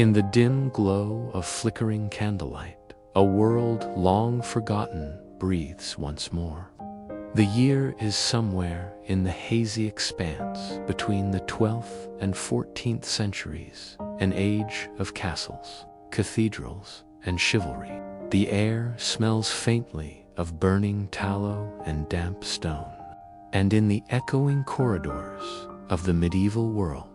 In the dim glow of flickering candlelight, a world long forgotten breathes once more. The year is somewhere in the hazy expanse between the 12th and 14th centuries, an age of castles, cathedrals, and chivalry. The air smells faintly of burning tallow and damp stone. And in the echoing corridors of the medieval world,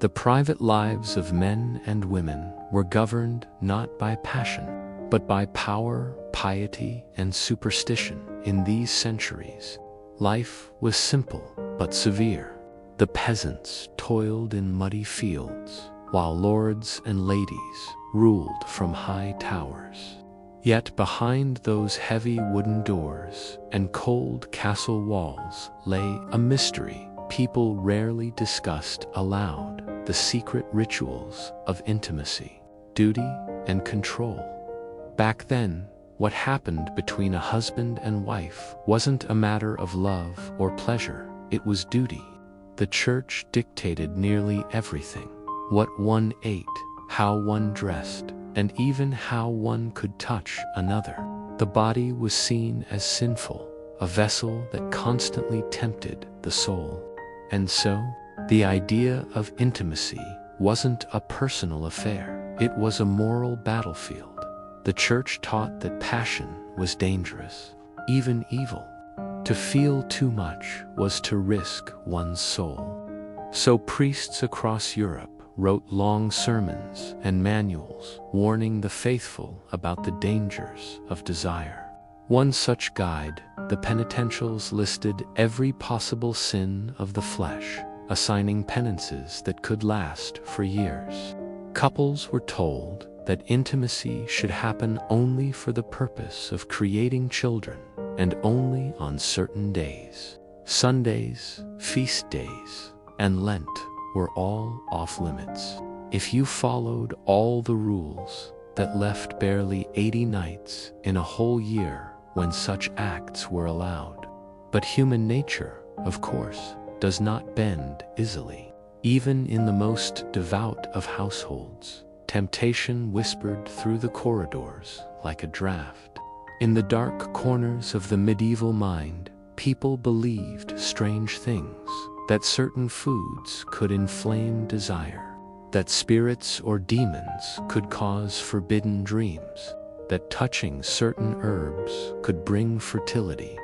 the private lives of men and women were governed not by passion, but by power, piety, and superstition. In these centuries, life was simple but severe. The peasants toiled in muddy fields, while lords and ladies ruled from high towers. Yet behind those heavy wooden doors and cold castle walls lay a mystery people rarely discussed aloud: the secret rituals of intimacy, duty, and control. Back then, what happened between a husband and wife wasn't a matter of love or pleasure, it was duty. The church dictated nearly everything: what one ate, how one dressed, and even how one could touch another. The body was seen as sinful, a vessel that constantly tempted the soul. And so, the idea of intimacy wasn't a personal affair, it was a moral battlefield. The church taught that passion was dangerous, even evil. To feel too much was to risk one's soul. So priests across Europe wrote long sermons and manuals warning the faithful about the dangers of desire. One such guide, the Penitentials, listed every possible sin of the flesh, assigning penances that could last for years. Couples were told that intimacy should happen only for the purpose of creating children, and only on certain days. Sundays, feast days, and Lent were all off limits. If you followed all the rules, that left barely 80 nights in a whole year when such acts were allowed. But human nature, of course, does not bend easily. Even in the most devout of households, temptation whispered through the corridors like a draft. In the dark corners of the medieval mind, people believed strange things: that certain foods could inflame desire, that spirits or demons could cause forbidden dreams, that touching certain herbs could bring fertility.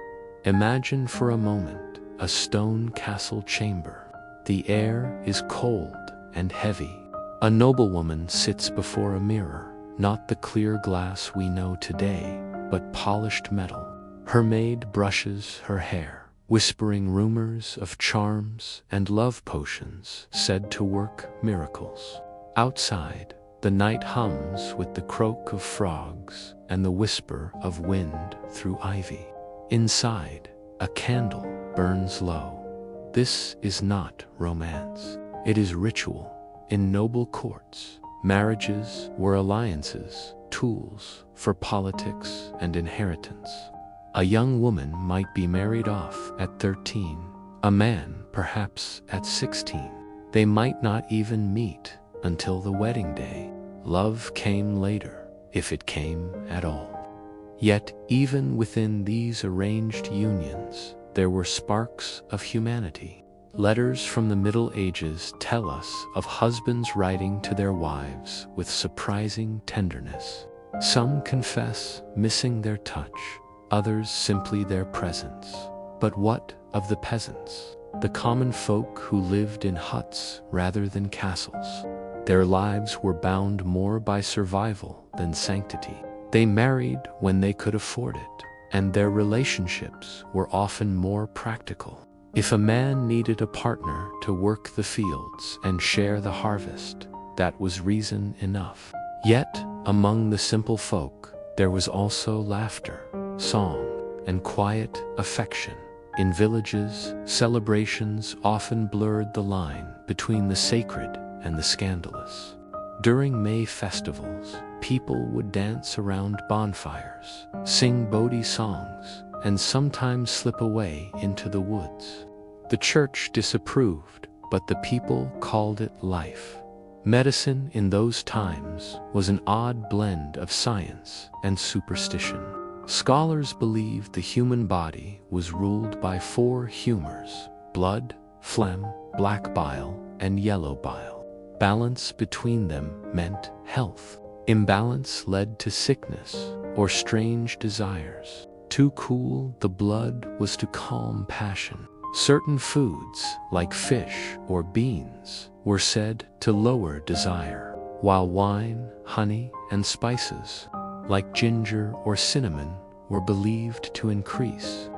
Imagine for a moment a stone castle chamber. The air is cold and heavy. A noblewoman sits before a mirror, not the clear glass we know today, but polished metal. Her maid brushes her hair, whispering rumors of charms and love potions said to work miracles. Outside, the night hums with the croak of frogs and the whisper of wind through ivy. Inside, a candle burns low. This is not romance, it is ritual. In noble courts, marriages were alliances, tools for politics and inheritance. A young woman might be married off at 13, a man perhaps at 16. They might not even meet until the wedding day. Love came later, if it came at all. Yet, even within these arranged unions, there were sparks of humanity. Letters from the Middle Ages tell us of husbands writing to their wives with surprising tenderness. Some confess missing their touch, others simply their presence. But what of the peasants, the common folk who lived in huts rather than castles? Their lives were bound more by survival than sanctity. They married when they could afford it, and their relationships were often more practical. If a man needed a partner to work the fields and share the harvest, that was reason enough. Yet, among the simple folk, there was also laughter, song, and quiet affection. In villages, celebrations often blurred the line between the sacred and the scandalous. During May festivals, people would dance around bonfires, sing Bodhi songs, and sometimes slip away into the woods. The church disapproved, but the people called it life. Medicine in those times was an odd blend of science and superstition. Scholars believed the human body was ruled by four humors: blood, phlegm, black bile, and yellow bile. Balance between them meant health. Imbalance led to sickness or strange desires. To cool the blood was to calm passion. Certain foods, like fish or beans, were said to lower desire, while wine, honey, and spices, like ginger or cinnamon, were believed to increase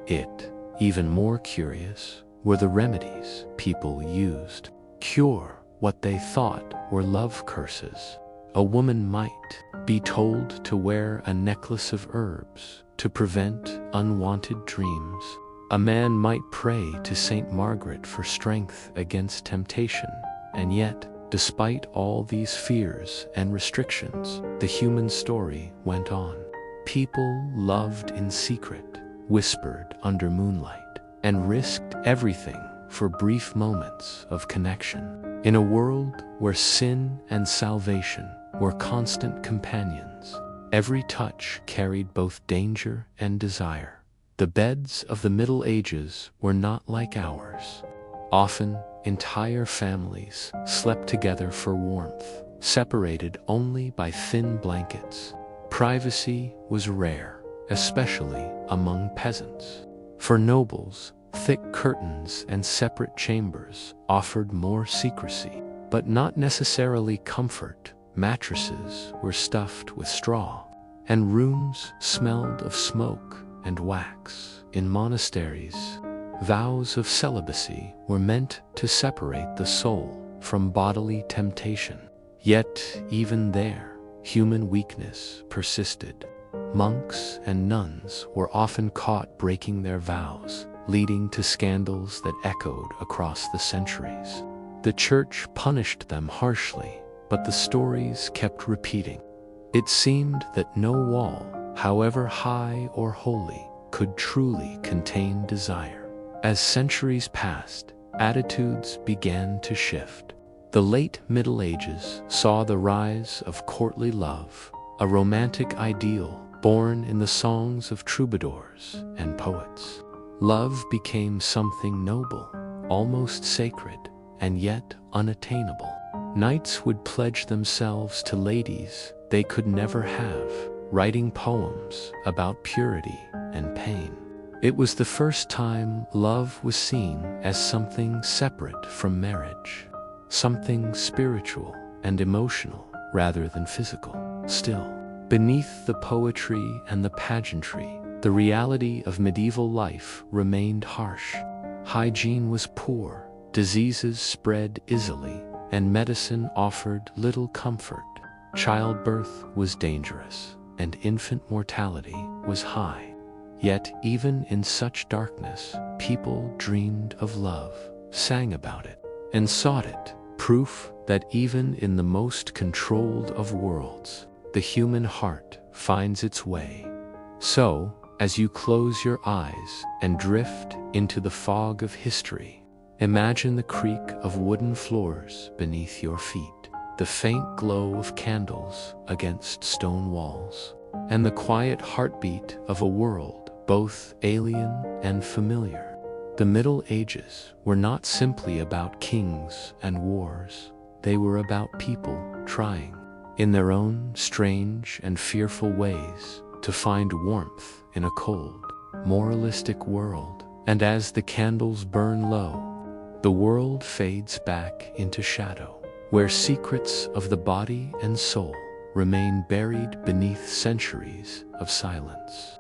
it. Even more curious were the remedies people used to cure what they thought were love curses. A woman might be told to wear a necklace of herbs to prevent unwanted dreams. A man might pray to Saint Margaret for strength against temptation. And yet, despite all these fears and restrictions, the human story went on. People loved in secret, whispered under moonlight, and risked everything for brief moments of connection. In a world where sin and salvation were constant companions, every touch carried both danger and desire. The beds of the Middle Ages were not like ours. Often, entire families slept together for warmth, separated only by thin blankets. Privacy was rare, especially among peasants. For nobles, thick curtains and separate chambers offered more secrecy, but not necessarily comfort. Mattresses were stuffed with straw, and rooms smelled of smoke and wax. In monasteries, vows of celibacy were meant to separate the soul from bodily temptation. Yet, even there, human weakness persisted. Monks and nuns were often caught breaking their vows, leading to scandals that echoed across the centuries. The church punished them harshly, but the stories kept repeating. It seemed that no wall, however high or holy, could truly contain desire. As centuries passed, attitudes began to shift. The late Middle Ages saw the rise of courtly love, a romantic ideal born in the songs of troubadours and poets. Love became something noble, almost sacred, and yet unattainable. Knights would pledge themselves to ladies they could never have, writing poems about purity and pain. It was the first time love was seen as something separate from marriage, something spiritual and emotional rather than physical. Still, beneath the poetry and the pageantry, the reality of medieval life remained harsh. Hygiene was poor, diseases spread easily, and medicine offered little comfort. Childbirth was dangerous, and infant mortality was high. Yet even in such darkness, people dreamed of love, sang about it, and sought it, proof that even in the most controlled of worlds, the human heart finds its way. So, as you close your eyes and drift into the fog of history, imagine the creak of wooden floors beneath your feet, the faint glow of candles against stone walls, and the quiet heartbeat of a world both alien and familiar. The Middle Ages were not simply about kings and wars. They were about people trying, in their own strange and fearful ways, to find warmth in a cold, moralistic world. And as the candles burn low, the world fades back into shadow, where secrets of the body and soul remain buried beneath centuries of silence.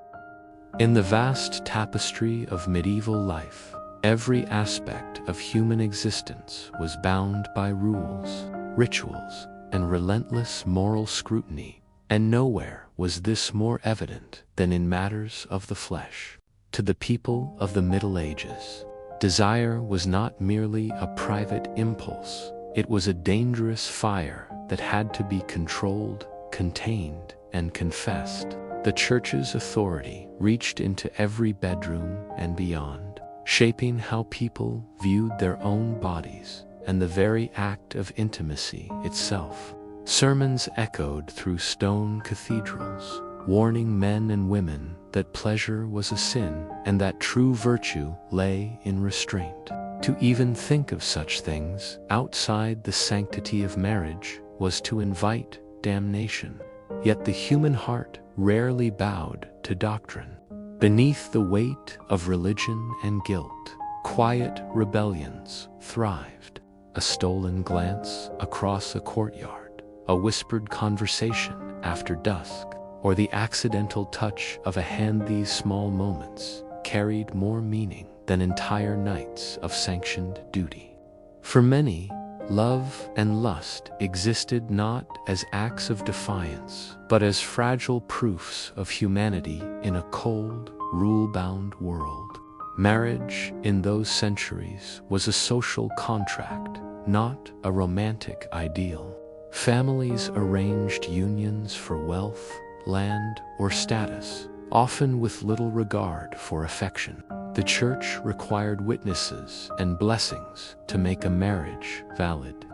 In the vast tapestry of medieval life, every aspect of human existence was bound by rules, rituals, and relentless moral scrutiny, and nowhere was this more evident than in matters of the flesh. To the people of the Middle Ages, desire was not merely a private impulse. It was a dangerous fire that had to be controlled, contained, and confessed. The Church's authority reached into every bedroom and beyond, shaping how people viewed their own bodies and the very act of intimacy itself. Sermons echoed through stone cathedrals, warning men and women that pleasure was a sin and that true virtue lay in restraint. To even think of such things outside the sanctity of marriage was to invite damnation. Yet the human heart rarely bowed to doctrine. Beneath the weight of religion and guilt, quiet rebellions thrived. A stolen glance across a courtyard, a whispered conversation after dusk, or the accidental touch of a hand. These small moments carried more meaning than entire nights of sanctioned duty. For many, love and lust existed not as acts of defiance, but as fragile proofs of humanity in a cold, rule-bound world. Marriage in those centuries was a social contract, not a romantic ideal. Families arranged unions for wealth, land, or status, often with little regard for affection. The church required witnesses and blessings to make a marriage valid.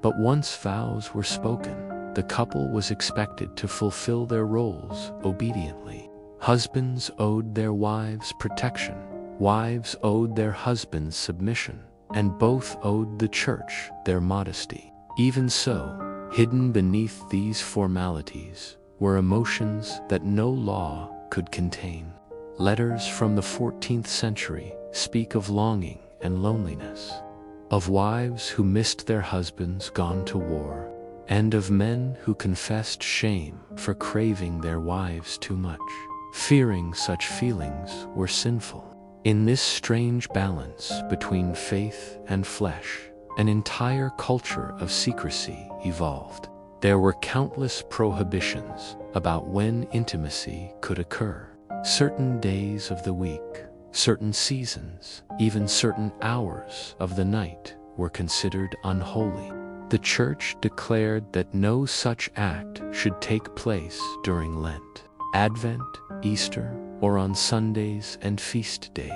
But once vows were spoken, the couple was expected to fulfill their roles obediently. Husbands owed their wives protection, wives owed their husbands submission, and both owed the church their modesty. Even so, hidden beneath these formalities were emotions that no law could contain. Letters from the 14th century speak of longing and loneliness, of wives who missed their husbands gone to war, and of men who confessed shame for craving their wives too much, fearing such feelings were sinful. In this strange balance between faith and flesh, an entire culture of secrecy evolved. There were countless prohibitions about when intimacy could occur. Certain days of the week, certain seasons, even certain hours of the night were considered unholy. The church declared that no such act should take place during Lent, Advent, Easter, or on Sundays and feast days,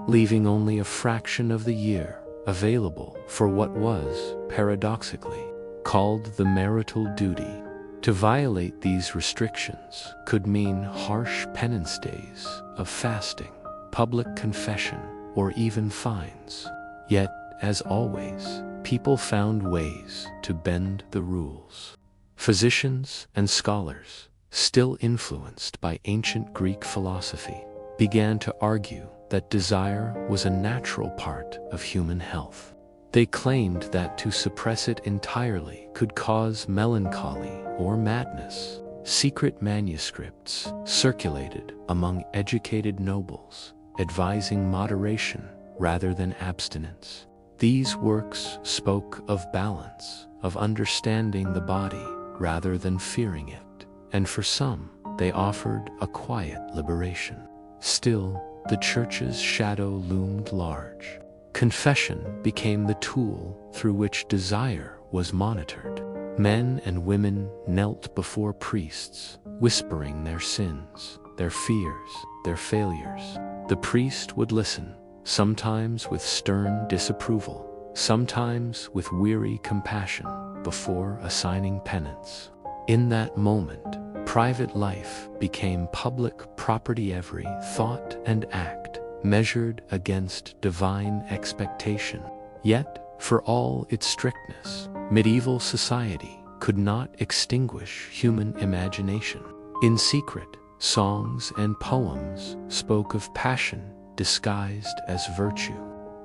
leaving only a fraction of the year available for what was, paradoxically, called the marital duty. To violate these restrictions could mean harsh penance days of fasting, public confession, or even fines. Yet, as always, people found ways to bend the rules. Physicians and scholars, still influenced by ancient Greek philosophy, began to argue that desire was a natural part of human health. They claimed that to suppress it entirely could cause melancholy or madness. Secret manuscripts circulated among educated nobles, advising moderation rather than abstinence. These works spoke of balance, of understanding the body rather than fearing it, and for some, they offered a quiet liberation. Still, the church's shadow loomed large. Confession became the tool through which desire was monitored. Men and women knelt before priests, whispering their sins, their fears, their failures. The priest would listen, sometimes with stern disapproval, sometimes with weary compassion, before assigning penance. In that moment, private life became public property. Every thought and act measured against divine expectation. Yet, for all its strictness, medieval society could not extinguish human imagination. In secret, songs and poems spoke of passion disguised as virtue.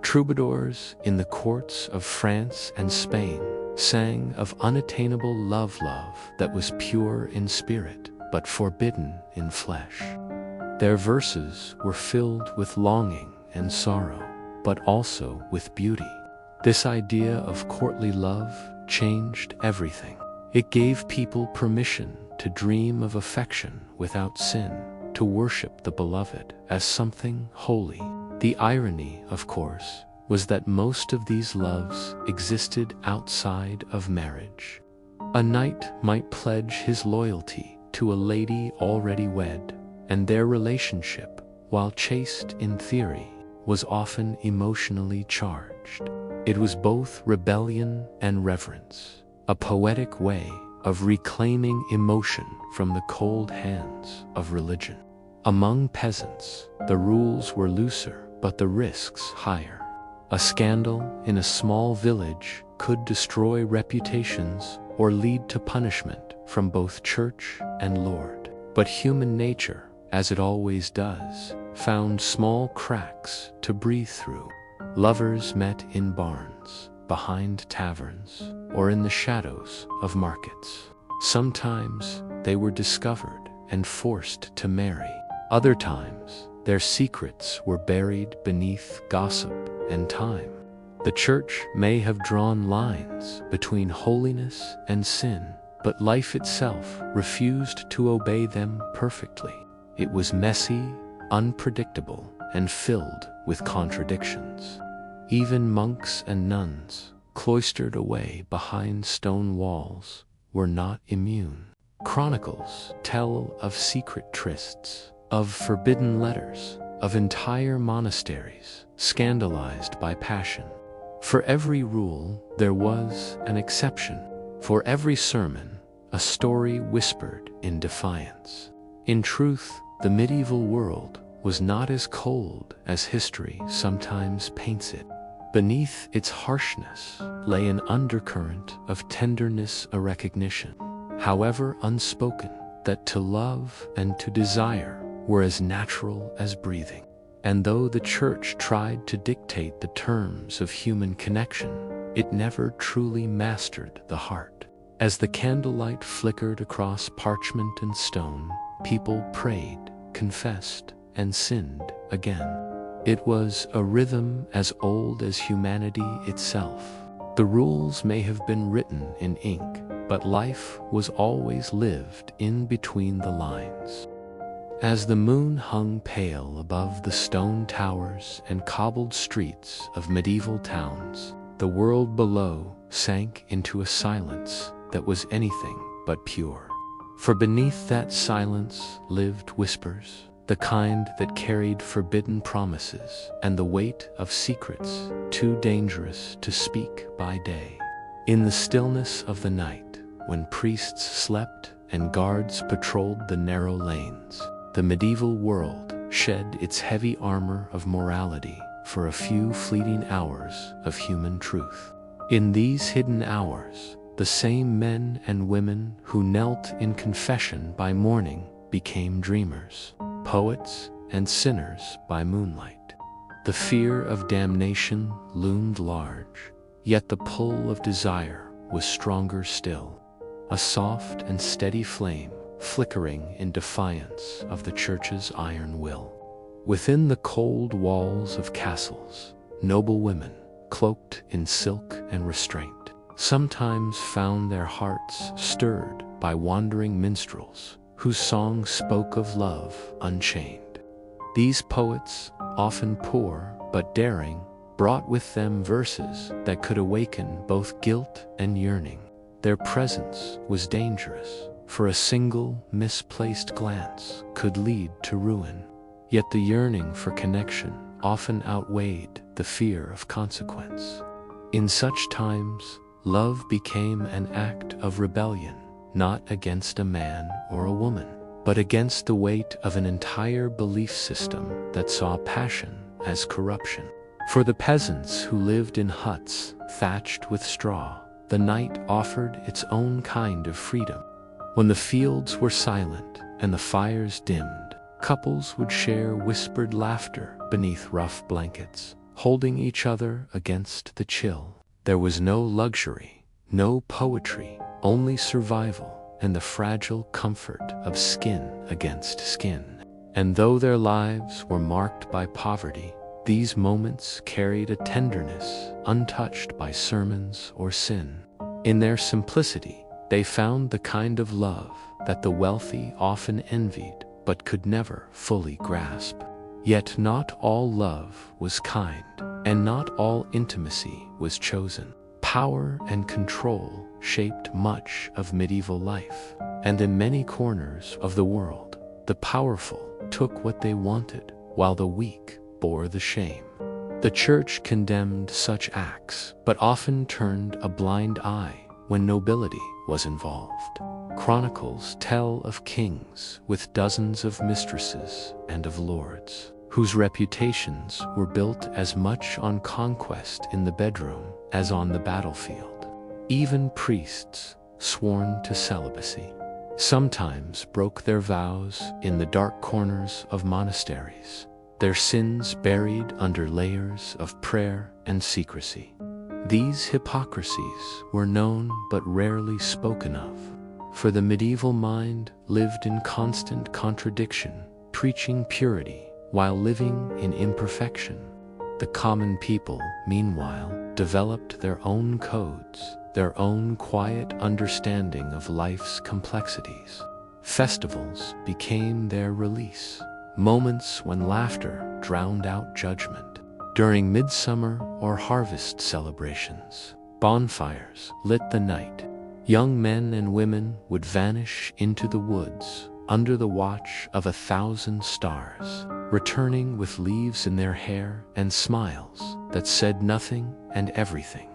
Troubadours in the courts of France and Spain sang of unattainable love that was pure in spirit but forbidden in flesh. Their verses were filled with longing and sorrow, but also with beauty. This idea of courtly love changed everything. It gave people permission to dream of affection without sin, to worship the beloved as something holy. The irony, of course, was that most of these loves existed outside of marriage. A knight might pledge his loyalty to a lady already wed, and their relationship, while chaste in theory, was often emotionally charged. It was both rebellion and reverence, a poetic way of reclaiming emotion from the cold hands of religion. Among peasants, the rules were looser, but the risks higher. A scandal in a small village could destroy reputations or lead to punishment from both church and lord. But human nature, as it always does, found small cracks to breathe through. Lovers met in barns, behind taverns, or in the shadows of markets. Sometimes they were discovered and forced to marry. Other times, their secrets were buried beneath gossip and time. The church may have drawn lines between holiness and sin, but life itself refused to obey them perfectly. It was messy, unpredictable, and filled with contradictions. Even monks and nuns, cloistered away behind stone walls, were not immune. Chronicles tell of secret trysts, of forbidden letters, of entire monasteries scandalized by passion. For every rule, there was an exception. For every sermon, a story whispered in defiance. In truth, the medieval world was not as cold as history sometimes paints it. Beneath its harshness lay an undercurrent of tenderness, a recognition, however unspoken, that to love and to desire were as natural as breathing. And though the church tried to dictate the terms of human connection, it never truly mastered the heart. As the candlelight flickered across parchment and stone, people prayed, confessed, and sinned again. It was a rhythm as old as humanity itself. The rules may have been written in ink, but life was always lived in between the lines. As the moon hung pale above the stone towers and cobbled streets of medieval towns, the world below sank into a silence that was anything but pure. For beneath that silence lived whispers, the kind that carried forbidden promises and the weight of secrets too dangerous to speak by day. In the stillness of the night, when priests slept and guards patrolled the narrow lanes, the medieval world shed its heavy armor of morality for a few fleeting hours of human truth. In these hidden hours, the same men and women who knelt in confession by morning became dreamers, poets, and sinners by moonlight. The fear of damnation loomed large, yet the pull of desire was stronger still, a soft and steady flame flickering in defiance of the church's iron will. Within the cold walls of castles, noble women, cloaked in silk and restraint, sometimes found their hearts stirred by wandering minstrels whose songs spoke of love unchained. These poets, often poor but daring, brought with them verses that could awaken both guilt and yearning. Their presence was dangerous, for a single misplaced glance could lead to ruin. Yet the yearning for connection often outweighed the fear of consequence. In such times, love became an act of rebellion, not against a man or a woman, but against the weight of an entire belief system that saw passion as corruption. For the peasants who lived in huts thatched with straw, the night offered its own kind of freedom. When the fields were silent and the fires dimmed, couples would share whispered laughter beneath rough blankets, holding each other against the chill. There was no luxury, no poetry, only survival and the fragile comfort of skin against skin. And though their lives were marked by poverty, these moments carried a tenderness untouched by sermons or sin. In their simplicity, they found the kind of love that the wealthy often envied but could never fully grasp. Yet not all love was kind, and not all intimacy was chosen. Power and control shaped much of medieval life, and in many corners of the world, the powerful took what they wanted, while the weak bore the shame. The church condemned such acts, but often turned a blind eye when nobility was involved. Chronicles tell of kings with dozens of mistresses and of lords, whose reputations were built as much on conquest in the bedroom as on the battlefield. Even priests, sworn to celibacy, sometimes broke their vows in the dark corners of monasteries, their sins buried under layers of prayer and secrecy. These hypocrisies were known but rarely spoken of, for the medieval mind lived in constant contradiction, preaching purity while living in imperfection. The common people, meanwhile, developed their own codes, their own quiet understanding of life's complexities. Festivals became their release, moments when laughter drowned out judgment. During midsummer or harvest celebrations, bonfires lit the night. Young men and women would vanish into the woods under the watch of 1,000 stars, returning with leaves in their hair and smiles that said nothing and everything.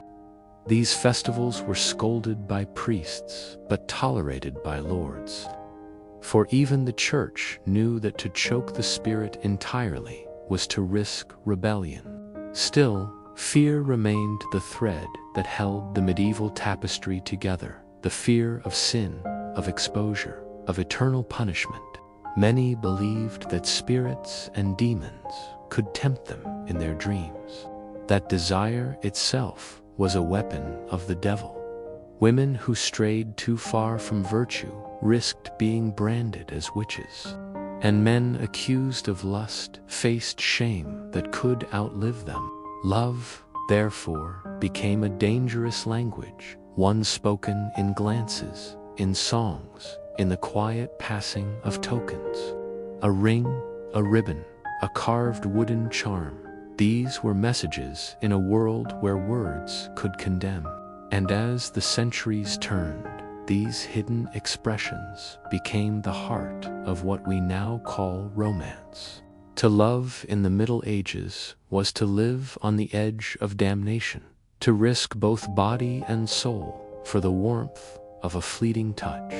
These festivals were scolded by priests, but tolerated by lords. For even the church knew that to choke the spirit entirely was to risk rebellion. Still, fear remained the thread that held the medieval tapestry together, the fear of sin, of exposure, of eternal punishment. Many believed that spirits and demons could tempt them in their dreams, that desire itself was a weapon of the devil. Women who strayed too far from virtue risked being branded as witches, and men accused of lust faced shame that could outlive them. Love, therefore, became a dangerous language, one spoken in glances, in songs, in the quiet passing of tokens. A ring, a ribbon, a carved wooden charm. These were messages in a world where words could condemn. And as the centuries turned, these hidden expressions became the heart of what we now call romance. To love in the Middle Ages was to live on the edge of damnation, to risk both body and soul for the warmth of a fleeting touch.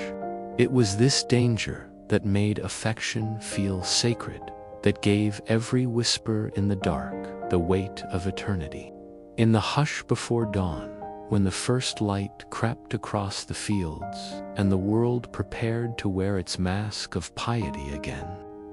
It was this danger that made affection feel sacred, that gave every whisper in the dark the weight of eternity. In the hush before dawn, when the first light crept across the fields and the world prepared to wear its mask of piety again,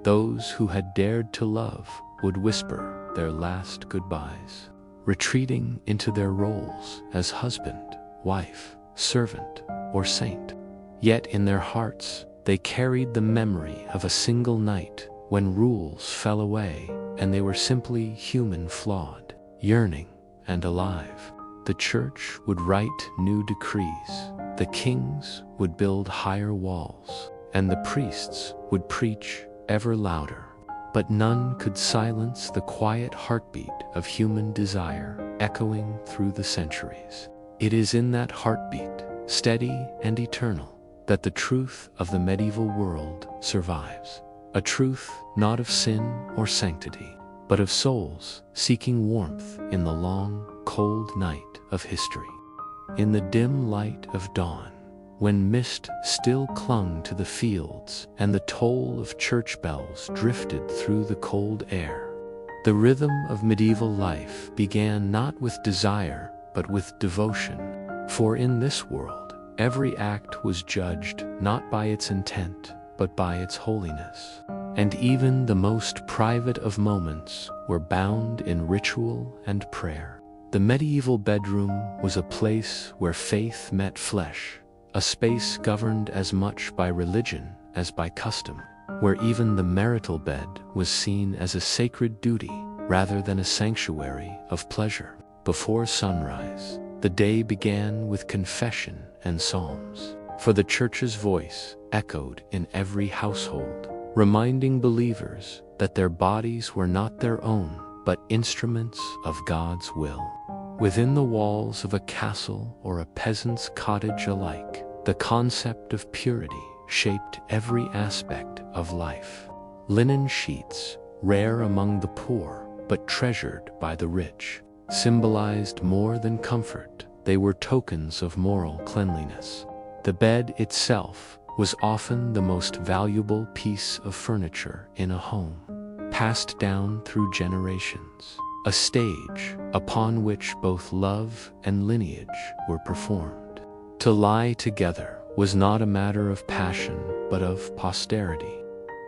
those who had dared to love would whisper their last goodbyes, retreating into their roles as husband, wife, servant, or saint. Yet in their hearts, they carried the memory of a single night when rules fell away and they were simply human, flawed, yearning, and alive. The church would write new decrees, the kings would build higher walls, and the priests would preach ever louder. But none could silence the quiet heartbeat of human desire echoing through the centuries. It is in that heartbeat, steady and eternal, that the truth of the medieval world survives. A truth not of sin or sanctity, but of souls seeking warmth in the long, cold night of history. In the dim light of dawn, when mist still clung to the fields and the toll of church bells drifted through the cold air, the rhythm of medieval life began not with desire but with devotion. For in this world, every act was judged not by its intent but by its holiness, and even the most private of moments were bound in ritual and prayer. The medieval bedroom was a place where faith met flesh, a space governed as much by religion as by custom, where even the marital bed was seen as a sacred duty rather than a sanctuary of pleasure. Before sunrise, the day began with confession and psalms, for the church's voice echoed in every household, reminding believers that their bodies were not their own, but instruments of God's will. Within the walls of a castle or a peasant's cottage alike, the concept of purity shaped every aspect of life. Linen sheets, rare among the poor, but treasured by the rich. Symbolized more than comfort, they were tokens of moral cleanliness. The bed itself was often the most valuable piece of furniture in a home, passed down through generations, a stage upon which both love and lineage were performed. To lie together was not a matter of passion but of posterity,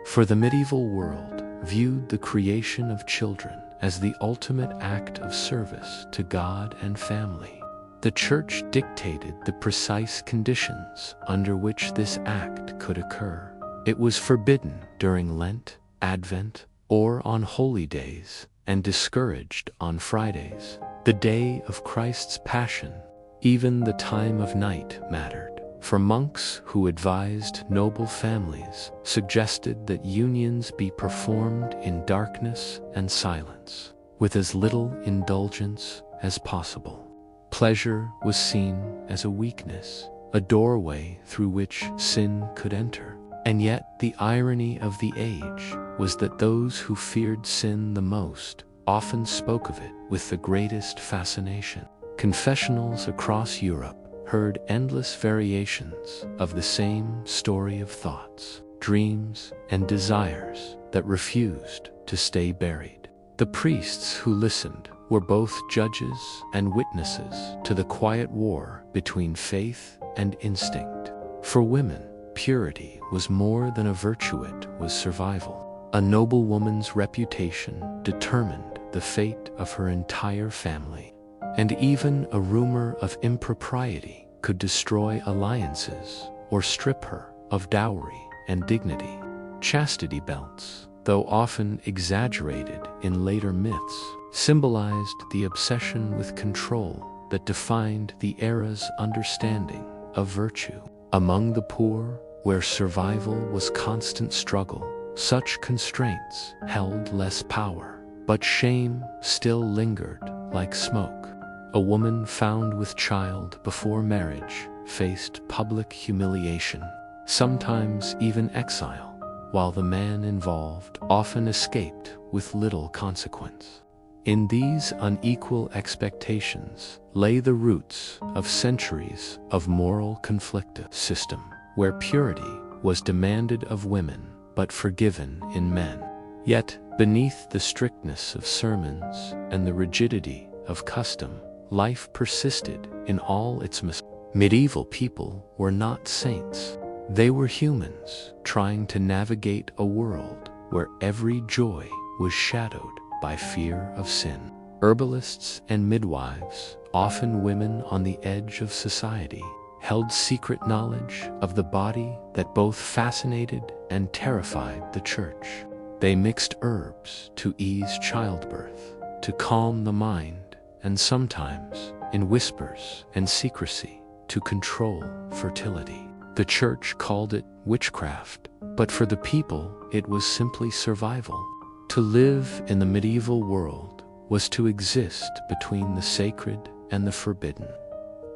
for the medieval world viewed the creation of children as the ultimate act of service to God and family. The Church dictated the precise conditions under which this act could occur. It was forbidden during Lent, Advent, or on holy days, and discouraged on Fridays, the day of Christ's Passion. Even the time of night mattered, for monks who advised noble families suggested that unions be performed in darkness and silence, with as little indulgence as possible. Pleasure was seen as a weakness, a doorway through which sin could enter. And yet the irony of the age was that those who feared sin the most often spoke of it with the greatest fascination. Confessionals across Europe heard endless variations of the same story of thoughts, dreams, and desires that refused to stay buried. The priests who listened were both judges and witnesses to the quiet war between faith and instinct. For women, purity was more than a virtue, it was survival. A noble woman's reputation determined the fate of her entire family, and even a rumor of impropriety could destroy alliances or strip her of dowry and dignity. Chastity belts, though often exaggerated in later myths, symbolized the obsession with control that defined the era's understanding of virtue. Among the poor, where survival was constant struggle, such constraints held less power, but shame still lingered like smoke. A woman found with child before marriage faced public humiliation, sometimes even exile, while the man involved often escaped with little consequence. In these unequal expectations lay the roots of centuries of moral conflict, a system where purity was demanded of women but forgiven in men. Yet, beneath the strictness of sermons and the rigidity of custom, life persisted in all its mistakes. Medieval people were not saints. They were humans trying to navigate a world where every joy was shadowed by fear of sin. Herbalists and midwives, often women on the edge of society, held secret knowledge of the body that both fascinated and terrified the Church. They mixed herbs to ease childbirth, to calm the mind, and sometimes, in whispers and secrecy, to control fertility. The Church called it witchcraft, but for the people it was simply survival. To live in the medieval world was to exist between the sacred and the forbidden,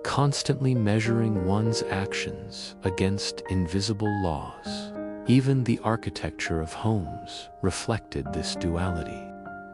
constantly measuring one's actions against invisible laws. Even the architecture of homes reflected this duality.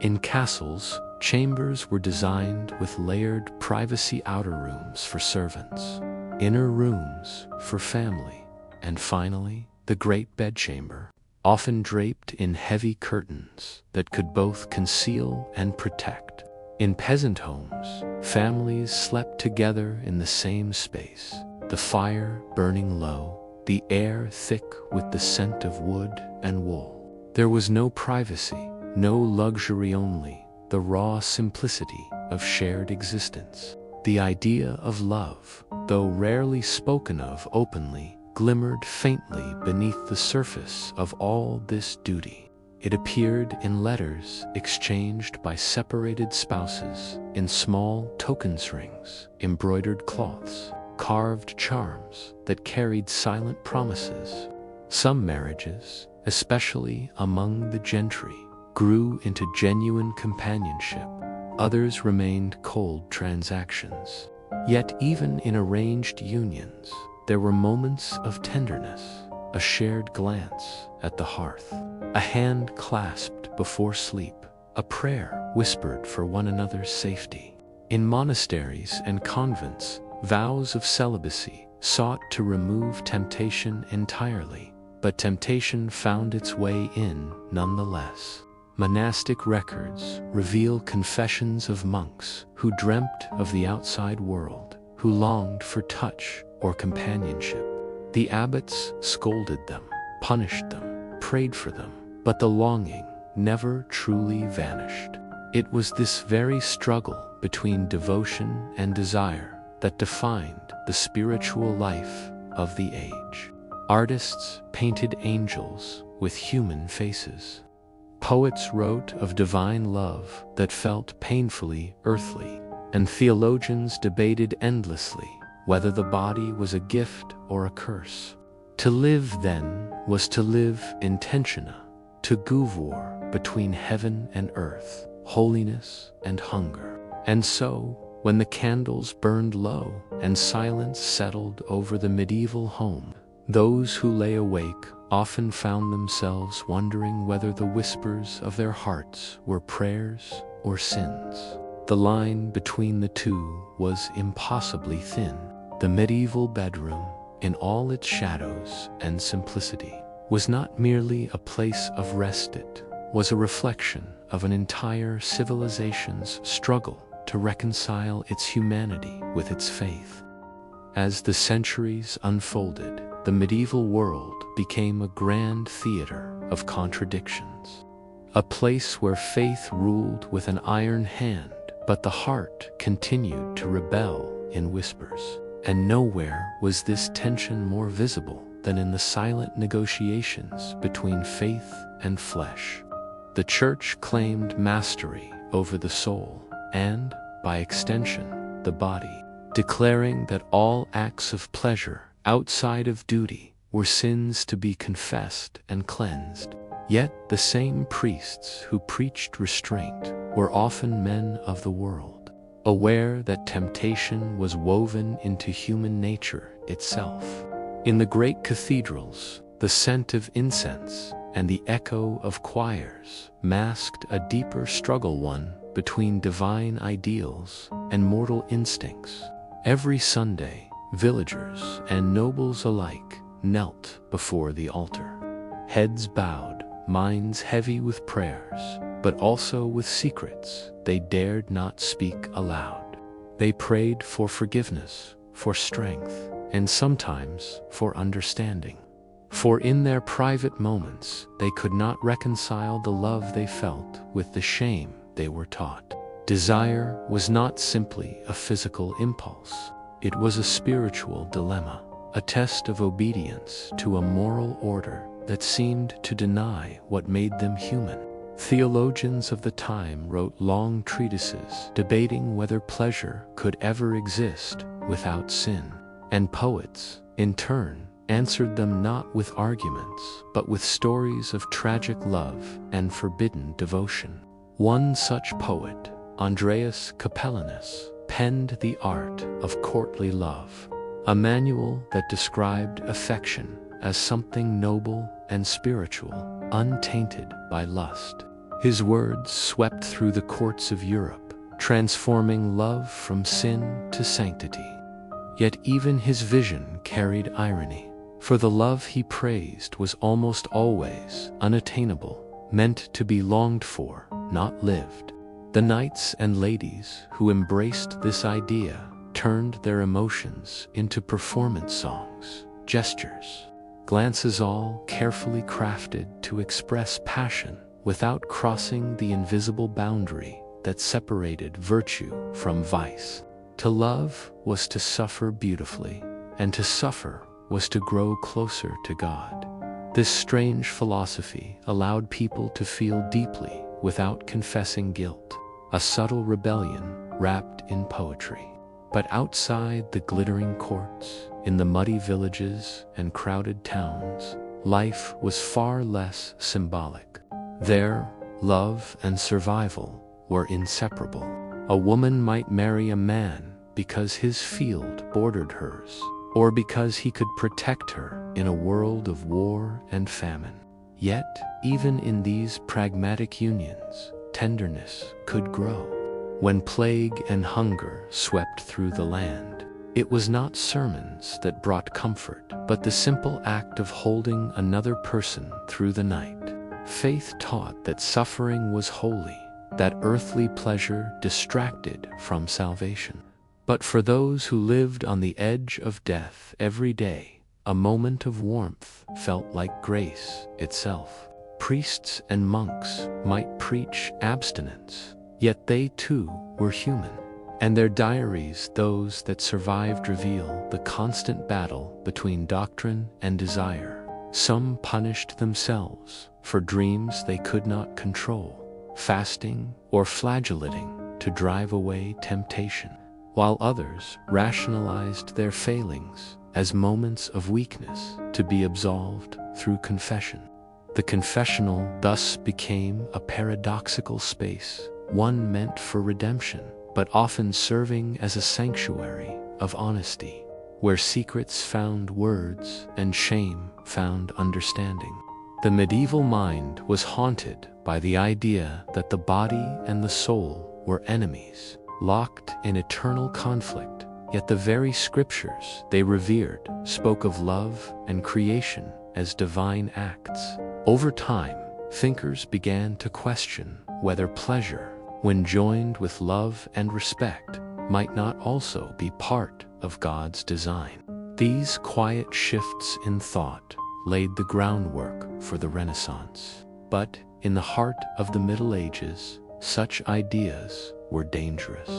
In castles, chambers were designed with layered privacy outer rooms for servants, inner rooms for family, and finally, the great bedchamber, often draped in heavy curtains that could both conceal and protect. In peasant homes, families slept together in the same space, the fire burning low, the air thick with the scent of wood and wool. There was no privacy, no luxury, only the raw simplicity of shared existence. The idea of love, though rarely spoken of openly, glimmered faintly beneath the surface of all this duty. It appeared in letters exchanged by separated spouses, in small token rings, embroidered cloths, carved charms that carried silent promises. Some marriages, especially among the gentry, grew into genuine companionship. Others remained cold transactions. Yet even in arranged unions, there were moments of tenderness, a shared glance at the hearth, a hand clasped before sleep, a prayer whispered for one another's safety. In monasteries and convents, vows of celibacy sought to remove temptation entirely, but temptation found its way in nonetheless. Monastic records reveal confessions of monks who dreamt of the outside world, who longed for touch or companionship. The abbots scolded them, punished them, prayed for them, but the longing never truly vanished. It was this very struggle between devotion and desire that defined the spiritual life of the age. Artists painted angels with human faces. Poets wrote of divine love that felt painfully earthly, and theologians debated endlessly whether the body was a gift or a curse. To live, then, was to live in tensione, to give war between heaven and earth, holiness and hunger. And so, when the candles burned low and silence settled over the medieval home, those who lay awake often found themselves wondering whether the whispers of their hearts were prayers or sins. The line between the two was impossibly thin. The medieval bedroom, in all its shadows and simplicity, was not merely a place of rest, it was a reflection of an entire civilization's struggle to reconcile its humanity with its faith. As the centuries unfolded, the medieval world became a grand theater of contradictions. A place where faith ruled with an iron hand, but the heart continued to rebel in whispers. And nowhere was this tension more visible than in the silent negotiations between faith and flesh. The Church claimed mastery over the soul and, by extension, the body, declaring that all acts of pleasure outside of duty were sins to be confessed and cleansed. Yet the same priests who preached restraint were often men of the world, aware that temptation was woven into human nature itself. In the great cathedrals, the scent of incense and the echo of choirs masked a deeper struggle, one between divine ideals and mortal instincts. Every Sunday, villagers and nobles alike knelt before the altar, heads bowed, minds heavy with prayers, but also with secrets they dared not speak aloud. They prayed for forgiveness, for strength, and sometimes for understanding. For in their private moments, they could not reconcile the love they felt with the shame they were taught. Desire was not simply a physical impulse. It was a spiritual dilemma, a test of obedience to a moral order that seemed to deny what made them human. Theologians of the time wrote long treatises debating whether pleasure could ever exist without sin, and poets, in turn, answered them not with arguments, but with stories of tragic love and forbidden devotion. One such poet, Andreas Capellanus, penned The Art of Courtly Love, a manual that described affection as something noble and spiritual, untainted by lust. His words swept through the courts of Europe, transforming love from sin to sanctity. Yet even his vision carried irony, for the love he praised was almost always unattainable, meant to be longed for, not lived. The knights and ladies who embraced this idea turned their emotions into performance songs, gestures, glances, all carefully crafted to express passion without crossing the invisible boundary that separated virtue from vice. To love was to suffer beautifully, and to suffer was to grow closer to God. This strange philosophy allowed people to feel deeply without confessing guilt, a subtle rebellion wrapped in poetry. But outside the glittering courts, in the muddy villages and crowded towns, life was far less symbolic. There, love and survival were inseparable. A woman might marry a man because his field bordered hers, or because he could protect her in a world of war and famine. Yet, even in these pragmatic unions, tenderness could grow. When plague and hunger swept through the land, it was not sermons that brought comfort, but the simple act of holding another person through the night. Faith taught that suffering was holy, that earthly pleasure distracted from salvation. But for those who lived on the edge of death every day, a moment of warmth felt like grace itself. Priests and monks might preach abstinence, yet they too were human. And their diaries, those that survived, reveal the constant battle between doctrine and desire. Some punished themselves for dreams they could not control, fasting or flagellating to drive away temptation, while others rationalized their failings as moments of weakness to be absolved through confession. The confessional thus became a paradoxical space, one meant for redemption, but often serving as a sanctuary of honesty, where secrets found words and shame found understanding. The medieval mind was haunted by the idea that the body and the soul were enemies, locked in eternal conflict, yet the very scriptures they revered spoke of love and creation as divine acts. Over time, thinkers began to question whether pleasure, when joined with love and respect, might not also be part of God's design. These quiet shifts in thought laid the groundwork for the Renaissance. But in the heart of the Middle Ages, such ideas were dangerous.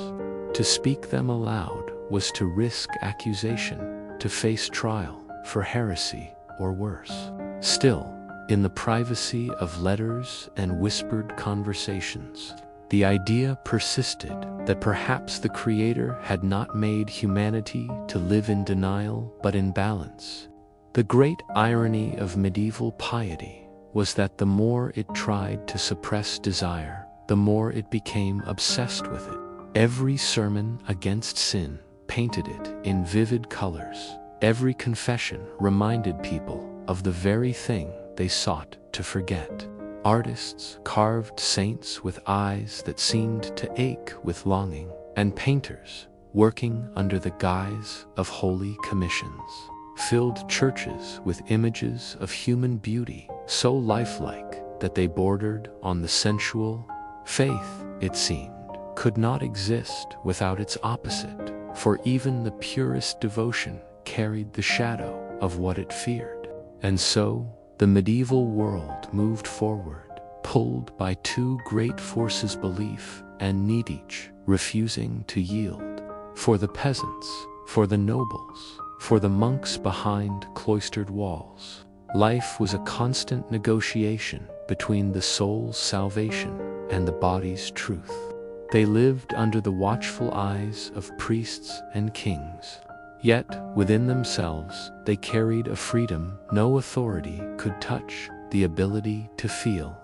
To speak them aloud was to risk accusation, to face trial for heresy or worse. Still, in the privacy of letters and whispered conversations, the idea persisted that perhaps the Creator had not made humanity to live in denial but in balance. The great irony of medieval piety was that the more it tried to suppress desire, the more it became obsessed with it. Every sermon against sin painted it in vivid colors. Every confession reminded people of the very thing they sought to forget. Artists carved saints with eyes that seemed to ache with longing, and painters, working under the guise of holy commissions, filled churches with images of human beauty so lifelike that they bordered on the sensual. Faith, it seemed, could not exist without its opposite, for even the purest devotion carried the shadow of what it feared. And so, the medieval world moved forward, pulled by two great forces: belief and need, each refusing to yield. For the peasants, for the nobles, for the monks behind cloistered walls, life was a constant negotiation between the soul's salvation and the body's truth. They lived under the watchful eyes of priests and kings. Yet, within themselves, they carried a freedom no authority could touch, the ability to feel.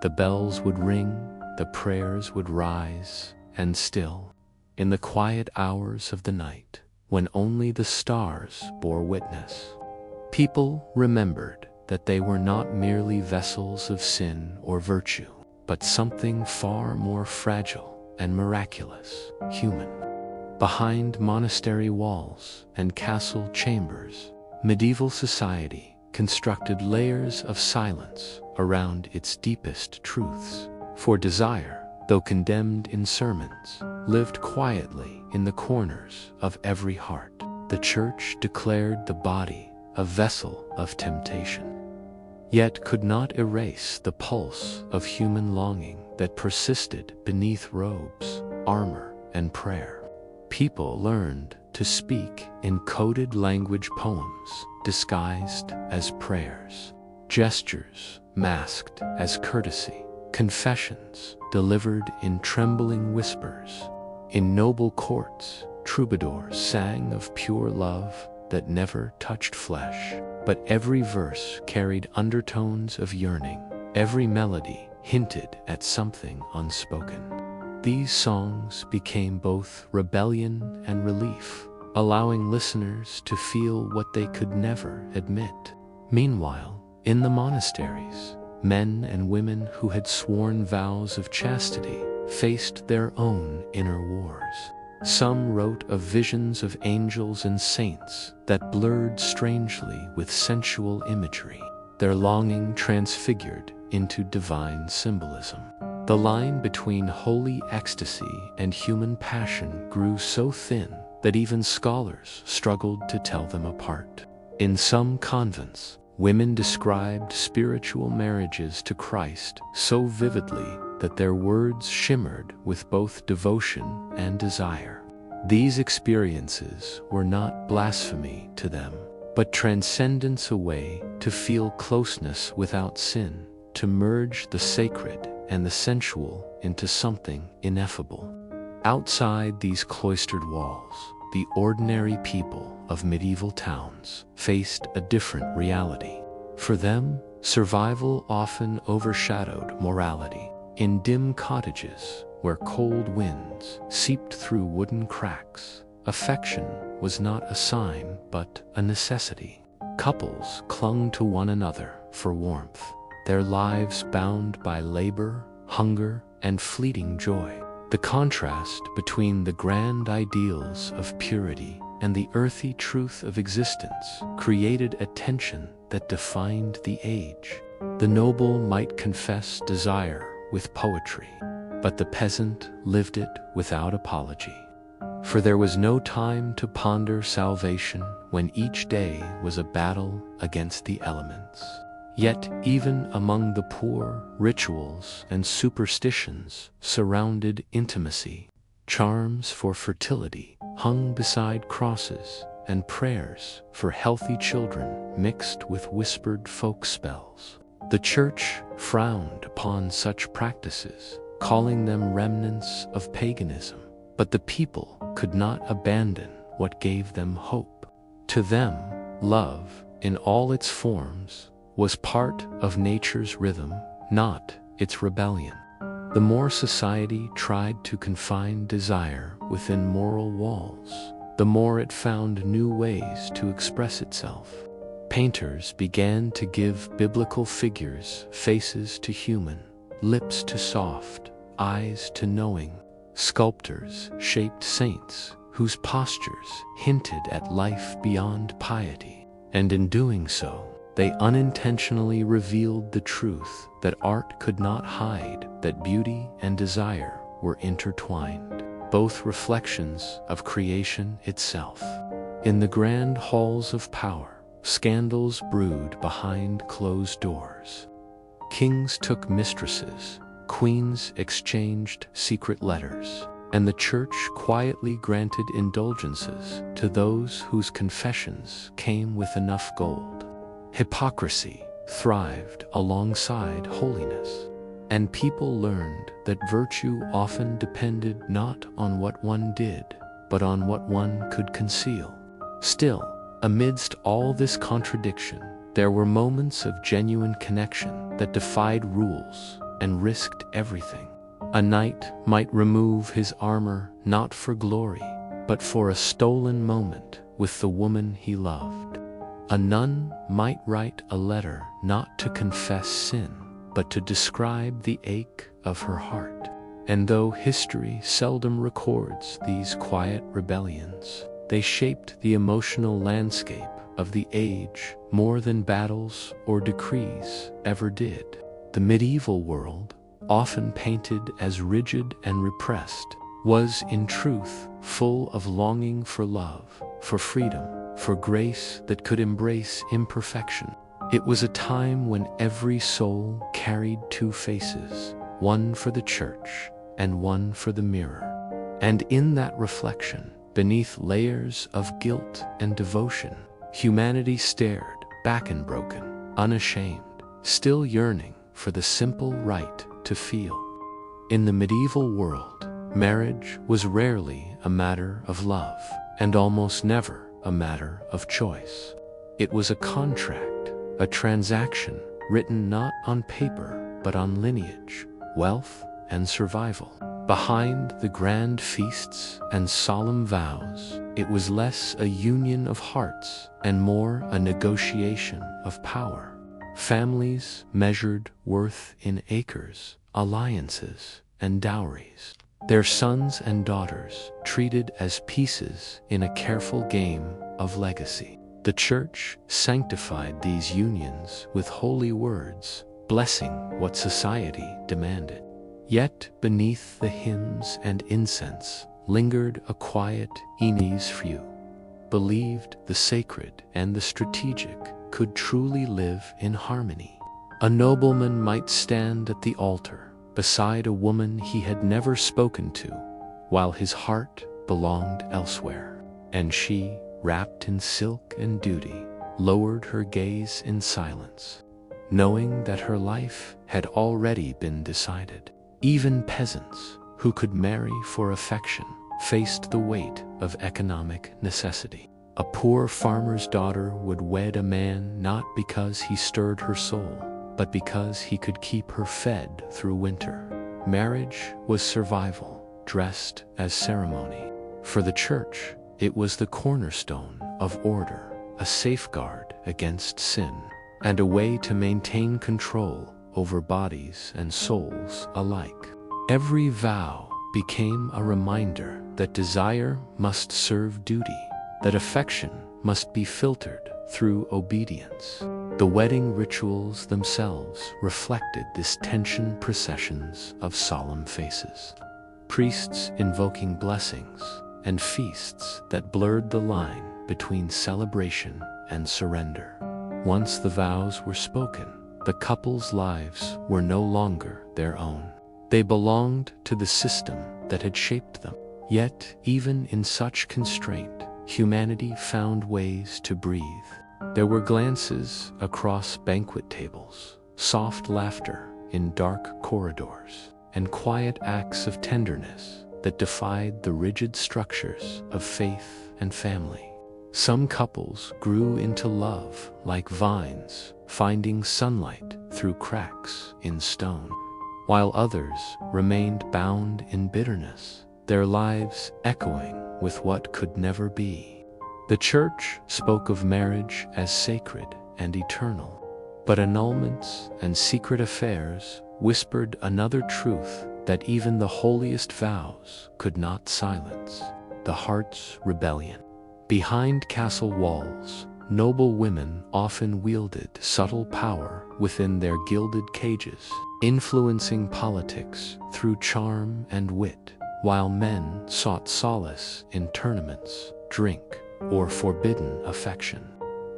The bells would ring, the prayers would rise, and still, in the quiet hours of the night, when only the stars bore witness, people remembered that they were not merely vessels of sin or virtue, but something far more fragile and miraculous, human. Behind monastery walls and castle chambers, medieval society constructed layers of silence around its deepest truths. For desire, though condemned in sermons, lived quietly in the corners of every heart. The Church declared the body a vessel of temptation, yet could not erase the pulse of human longing that persisted beneath robes, armor, and prayer. People learned to speak in coded language, poems disguised as prayers, gestures masked as courtesy, confessions delivered in trembling whispers. In noble courts, troubadours sang of pure love that never touched flesh, but every verse carried undertones of yearning. Every melody hinted at something unspoken. These songs became both rebellion and relief, allowing listeners to feel what they could never admit. Meanwhile, in the monasteries, men and women who had sworn vows of chastity faced their own inner wars. Some wrote of visions of angels and saints that blurred strangely with sensual imagery, their longing transfigured into divine symbolism. The line between holy ecstasy and human passion grew so thin that even scholars struggled to tell them apart. In some convents, women described spiritual marriages to Christ so vividly that their words shimmered with both devotion and desire. These experiences were not blasphemy to them, but transcendence, a way to feel closeness without sin, to merge the sacred and the sensual into something ineffable. Outside these cloistered walls, the ordinary people of medieval towns faced a different reality. For them, survival often overshadowed morality. In dim cottages, where cold winds seeped through wooden cracks, affection was not a sign but a necessity. Couples clung to one another for warmth, their lives bound by labor, hunger, and fleeting joy. The contrast between the grand ideals of purity and the earthy truth of existence created a tension that defined the age. The noble might confess desire with poetry, but the peasant lived it without apology. For there was no time to ponder salvation when each day was a battle against the elements. Yet even among the poor, rituals and superstitions surrounded intimacy. Charms for fertility hung beside crosses, and prayers for healthy children mixed with whispered folk spells. The Church frowned upon such practices, calling them remnants of paganism, but the people could not abandon what gave them hope. To them, love, in all its forms, was part of nature's rhythm, not its rebellion. The more society tried to confine desire within moral walls, the more it found new ways to express itself. Painters began to give biblical figures faces to human, lips to soft, eyes to knowing. Sculptors shaped saints whose postures hinted at life beyond piety, and in doing so, they unintentionally revealed the truth that art could not hide, that beauty and desire were intertwined, both reflections of creation itself. In the grand halls of power, scandals brewed behind closed doors. Kings took mistresses, queens exchanged secret letters, and the Church quietly granted indulgences to those whose confessions came with enough gold. Hypocrisy thrived alongside holiness, and people learned that virtue often depended not on what one did, but on what one could conceal. Still, amidst all this contradiction, there were moments of genuine connection that defied rules and risked everything. A knight might remove his armor not for glory, but for a stolen moment with the woman he loved. A nun might write a letter not to confess sin, but to describe the ache of her heart. And though history seldom records these quiet rebellions, they shaped the emotional landscape of the age more than battles or decrees ever did. The medieval world, often painted as rigid and repressed, was in truth full of longing for love, for freedom, for grace that could embrace imperfection. It was a time when every soul carried two faces, one for the Church and one for the mirror. And in that reflection, beneath layers of guilt and devotion, humanity stared, back and broken, unashamed, still yearning for the simple right to feel. In the medieval world, marriage was rarely a matter of love, and almost never a matter of choice. It was a contract, a transaction written not on paper but on lineage, wealth, and survival. Behind the grand feasts and solemn vows, it was less a union of hearts and more a negotiation of power. families measured worth in acres, alliances, and dowries. Their sons and daughters treated as pieces in a careful game of legacy. The church sanctified these unions with holy words, blessing what society demanded. Yet beneath the hymns and incense lingered a quiet, ease few, believed the sacred and the strategic could truly live in harmony. A nobleman might stand at the altar beside a woman he had never spoken to, while his heart belonged elsewhere, and she, wrapped in silk and duty, lowered her gaze in silence, knowing that her life had already been decided. Even peasants, who could marry for affection, faced the weight of economic necessity. A poor farmer's daughter would wed a man not because he stirred her soul, but because he could keep her fed through winter. Marriage was survival, dressed as ceremony. For the church, it was the cornerstone of order, a safeguard against sin, and a way to maintain control over bodies and souls alike. Every vow became a reminder that desire must serve duty, that affection must be filtered through obedience. The wedding rituals themselves reflected this tension, processions of solemn faces, priests invoking blessings, and feasts that blurred the line between celebration and surrender. Once the vows were spoken, the couple's lives were no longer their own. They belonged to the system that had shaped them. Yet, even in such constraint, humanity found ways to breathe. There were glances across banquet tables, soft laughter in dark corridors, and quiet acts of tenderness that defied the rigid structures of faith and family. Some couples grew into love like vines, finding sunlight through cracks in stone, while others remained bound in bitterness, their lives echoing with what could never be. The church spoke of marriage as sacred and eternal, but annulments and secret affairs whispered another truth that even the holiest vows could not silence: the heart's rebellion. Behind castle walls, noble women often wielded subtle power within their gilded cages, influencing politics through charm and wit, while men sought solace in tournaments, drink, or forbidden affection.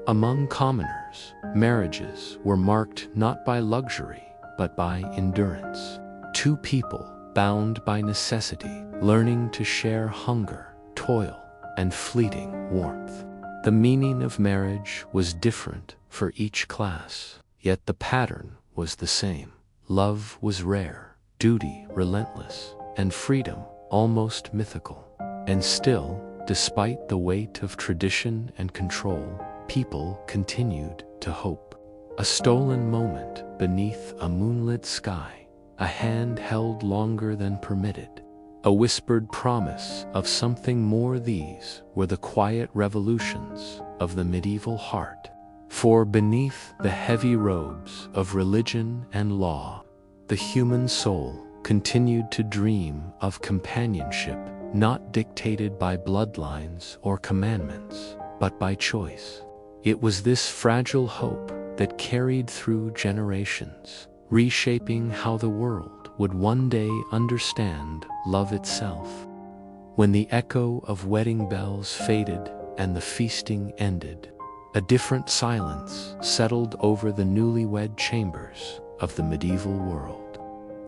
Among commoners, marriages were marked not by luxury, but by endurance. Two people bound by necessity, learning to share hunger, toil, and fleeting warmth. The meaning of marriage was different for each class, yet the pattern was the same. Love was rare, duty relentless, and freedom almost mythical. And still, despite the weight of tradition and control, people continued to hope. A stolen moment beneath a moonlit sky, a hand held longer than permitted, a whispered promise of something more. These were the quiet revolutions of the medieval heart. For beneath the heavy robes of religion and law, the human soul continued to dream of companionship, not dictated by bloodlines or commandments, but by choice. It was this fragile hope that carried through generations, reshaping how the world would one day understand love itself. When the echo of wedding bells faded and the feasting ended, a different silence settled over the newlywed chambers of the medieval world.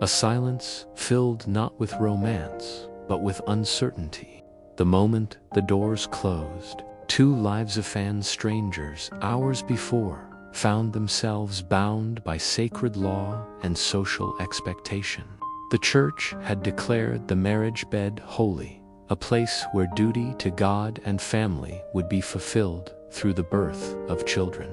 A silence filled not with romance, but with uncertainty. The moment the doors closed, two lives-affan strangers hours before found themselves bound by sacred law and social expectation. The church had declared the marriage bed holy, a place where duty to God and family would be fulfilled through the birth of children.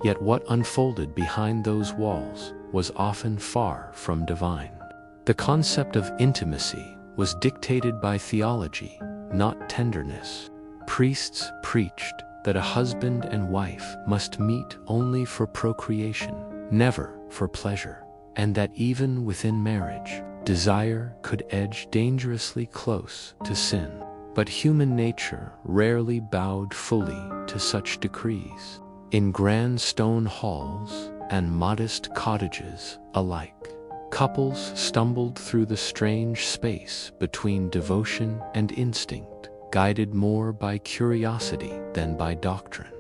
Yet what unfolded behind those walls was often far from divine. The concept of intimacy was dictated by theology, not tenderness. Priests preached that a husband and wife must meet only for procreation, never for pleasure, and that even within marriage, desire could edge dangerously close to sin. But human nature rarely bowed fully to such decrees. In grand stone halls and modest cottages alike, couples stumbled through the strange space between devotion and instinct, guided more by curiosity than by doctrine.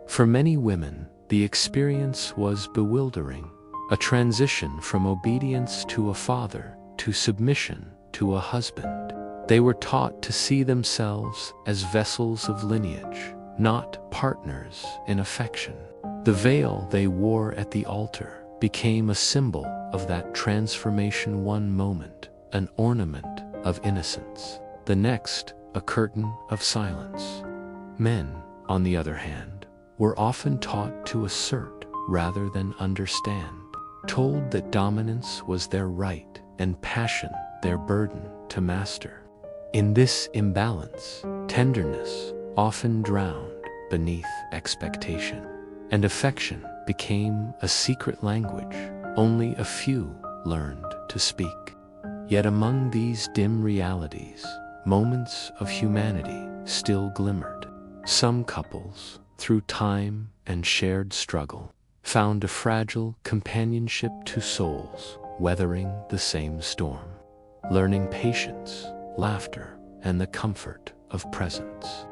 For many women, the experience was bewildering, a transition from obedience to a father to submission to a husband. They were taught to see themselves as vessels of lineage, not partners in affection. The veil they wore at the altar became a symbol of that transformation. One moment, an ornament of innocence; the next, a curtain of silence. Men, on the other hand, were often taught to assert rather than understand, told that dominance was their right and passion their burden to master. In this imbalance, tenderness often drowned beneath expectation, and affection became a secret language only a few learned to speak. Yet among these dim realities, moments of humanity still glimmered. Some couples, through time and shared struggle, found a fragile companionship to souls weathering the same storm, learning patience, laughter, and the comfort of presence.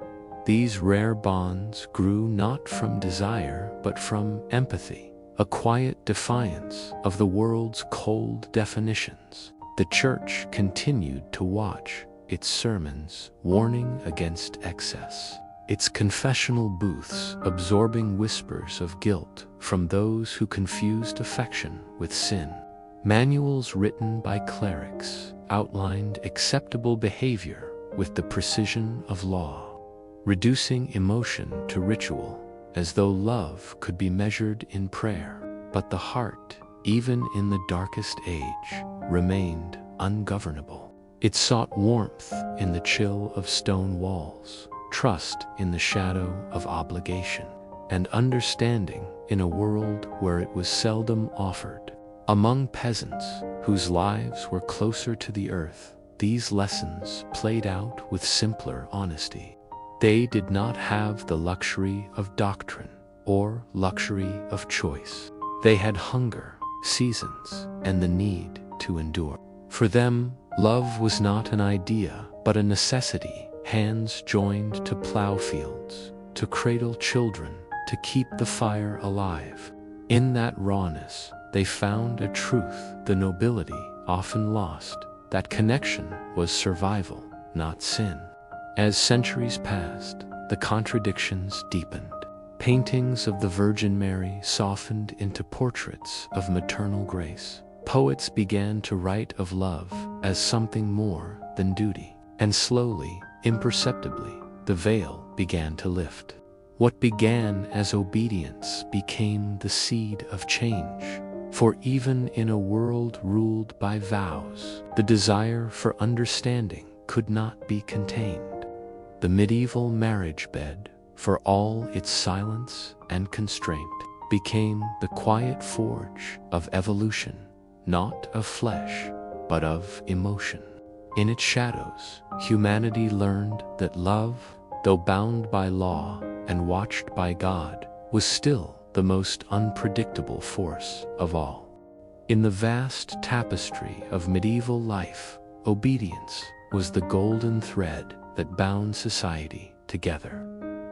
These rare bonds grew not from desire but from empathy, a quiet defiance of the world's cold definitions. The Church continued to watch, its sermons warning against excess, its confessional booths absorbing whispers of guilt from those who confused affection with sin. Manuals written by clerics outlined acceptable behavior with the precision of law, reducing emotion to ritual, as though love could be measured in prayer. But the heart, even in the darkest age, remained ungovernable. It sought warmth in the chill of stone walls, trust in the shadow of obligation, and understanding in a world where it was seldom offered. Among peasants whose lives were closer to the earth, these lessons played out with simpler honesty. They did not have the luxury of doctrine or luxury of choice. They had hunger, seasons, and the need to endure. For them, love was not an idea, but a necessity. Hands joined to plow fields, to cradle children, to keep the fire alive. In that rawness, they found a truth the nobility often lost, that connection was survival, not sin. As centuries passed, the contradictions deepened. Paintings of the Virgin Mary softened into portraits of maternal grace. Poets began to write of love as something more than duty. And slowly, imperceptibly, the veil began to lift. What began as obedience became the seed of change. For even in a world ruled by vows, the desire for understanding could not be contained. The medieval marriage bed, for all its silence and constraint, became the quiet forge of evolution, not of flesh, but of emotion. In its shadows, humanity learned that love, though bound by law and watched by God, was still the most unpredictable force of all. In the vast tapestry of medieval life, obedience was the golden thread that bound society together.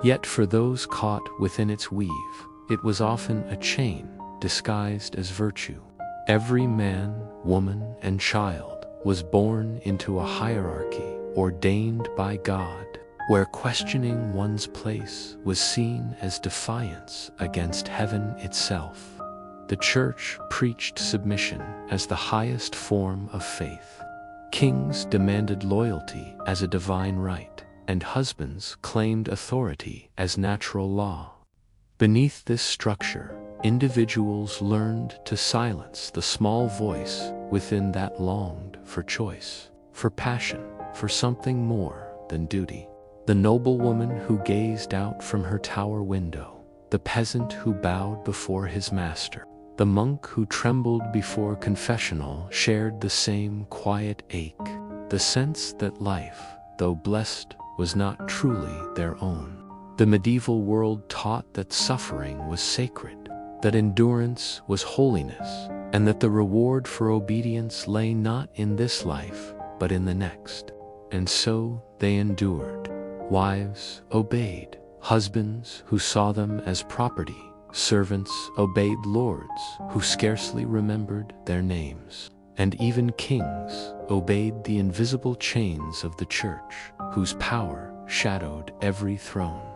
Yet for those caught within its weave, it was often a chain disguised as virtue. Every man, woman, and child was born into a hierarchy ordained by God, where questioning one's place was seen as defiance against heaven itself. The Church preached submission as the highest form of faith. Kings demanded loyalty as a divine right, and husbands claimed authority as natural law. Beneath this structure, individuals learned to silence the small voice within that longed for choice, for passion, for something more than duty. The noblewoman who gazed out from her tower window, the peasant who bowed before his master, the monk who trembled before confessional shared the same quiet ache, the sense that life, though blessed, was not truly their own. The medieval world taught that suffering was sacred, that endurance was holiness, and that the reward for obedience lay not in this life, but in the next. And so they endured. Wives obeyed, husbands who saw them as property, servants obeyed lords who scarcely remembered their names, and even kings obeyed the invisible chains of the church, whose power shadowed every throne.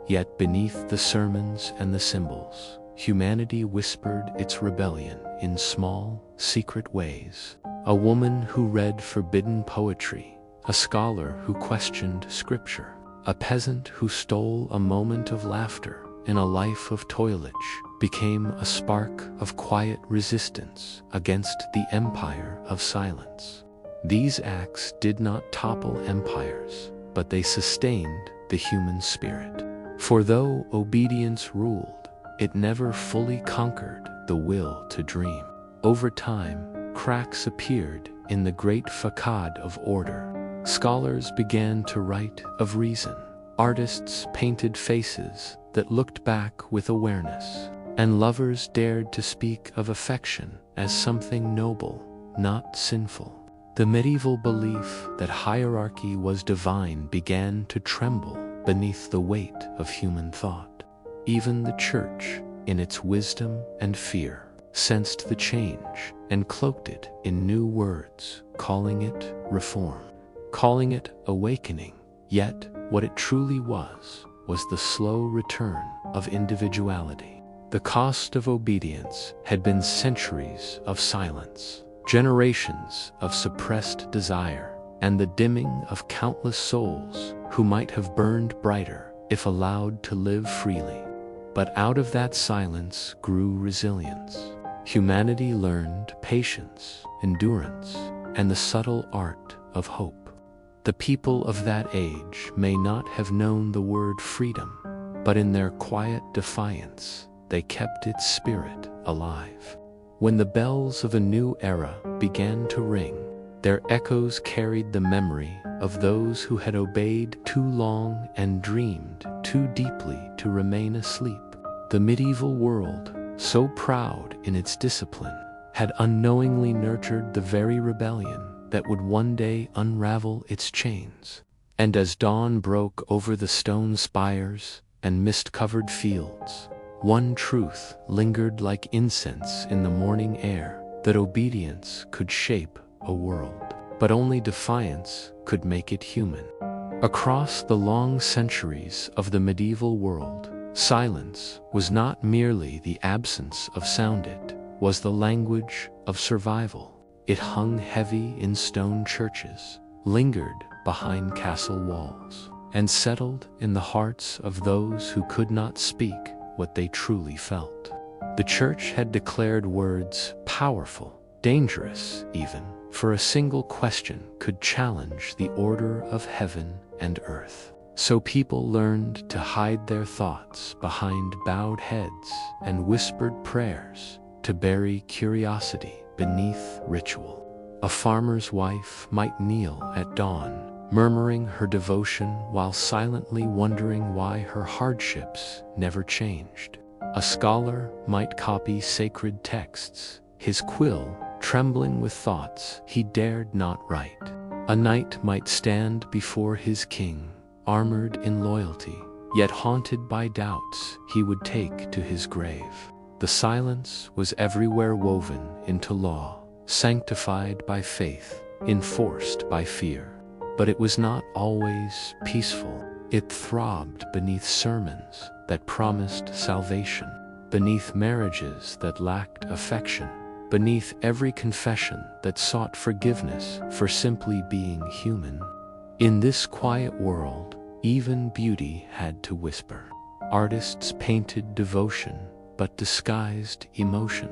Yet beneath the sermons and the symbols, humanity whispered its rebellion in small, secret ways. A woman who read forbidden poetry, a scholar who questioned scripture, a peasant who stole a moment of laughter in a life of toilage became a spark of quiet resistance against the empire of silence. These acts did not topple empires, but they sustained the human spirit. For though obedience ruled, it never fully conquered the will to dream. Over time, cracks appeared in the great facade of order. Scholars began to write of reason. Artists painted faces that looked back with awareness, and lovers dared to speak of affection as something noble, not sinful. The medieval belief that hierarchy was divine began to tremble beneath the weight of human thought. Even the church, in its wisdom and fear, sensed the change and cloaked it in new words, calling it reform, calling it awakening. Yet, what it truly was the slow return of individuality. The cost of obedience had been centuries of silence, generations of suppressed desire, and the dimming of countless souls who might have burned brighter if allowed to live freely. But out of that silence grew resilience. Humanity learned patience, endurance, and the subtle art of hope. The people of that age may not have known the word freedom, but in their quiet defiance, they kept its spirit alive. When the bells of a new era began to ring, their echoes carried the memory of those who had obeyed too long and dreamed too deeply to remain asleep. The medieval world, so proud in its discipline, had unknowingly nurtured the very rebellion that would one day unravel its chains. And as dawn broke over the stone spires and mist-covered fields, one truth lingered like incense in the morning air, that obedience could shape a world, but only defiance could make it human. Across the long centuries of the medieval world, silence was not merely the absence of sound, it was the language of survival. It hung heavy in stone churches, lingered behind castle walls, and settled in the hearts of those who could not speak what they truly felt. The church had declared words powerful, dangerous even, for a single question could challenge the order of heaven and earth. So people learned to hide their thoughts behind bowed heads and whispered prayers, to bury curiosity beneath ritual. A farmer's wife might kneel at dawn, murmuring her devotion while silently wondering why her hardships never changed. A scholar might copy sacred texts, his quill trembling with thoughts he dared not write. A knight might stand before his king, armored in loyalty, yet haunted by doubts he would take to his grave. The silence was everywhere woven into law, sanctified by faith, enforced by fear. But it was not always peaceful. It throbbed beneath sermons that promised salvation, beneath marriages that lacked affection, beneath every confession that sought forgiveness for simply being human. In this quiet world, even beauty had to whisper. Artists painted devotion, but disguised emotion.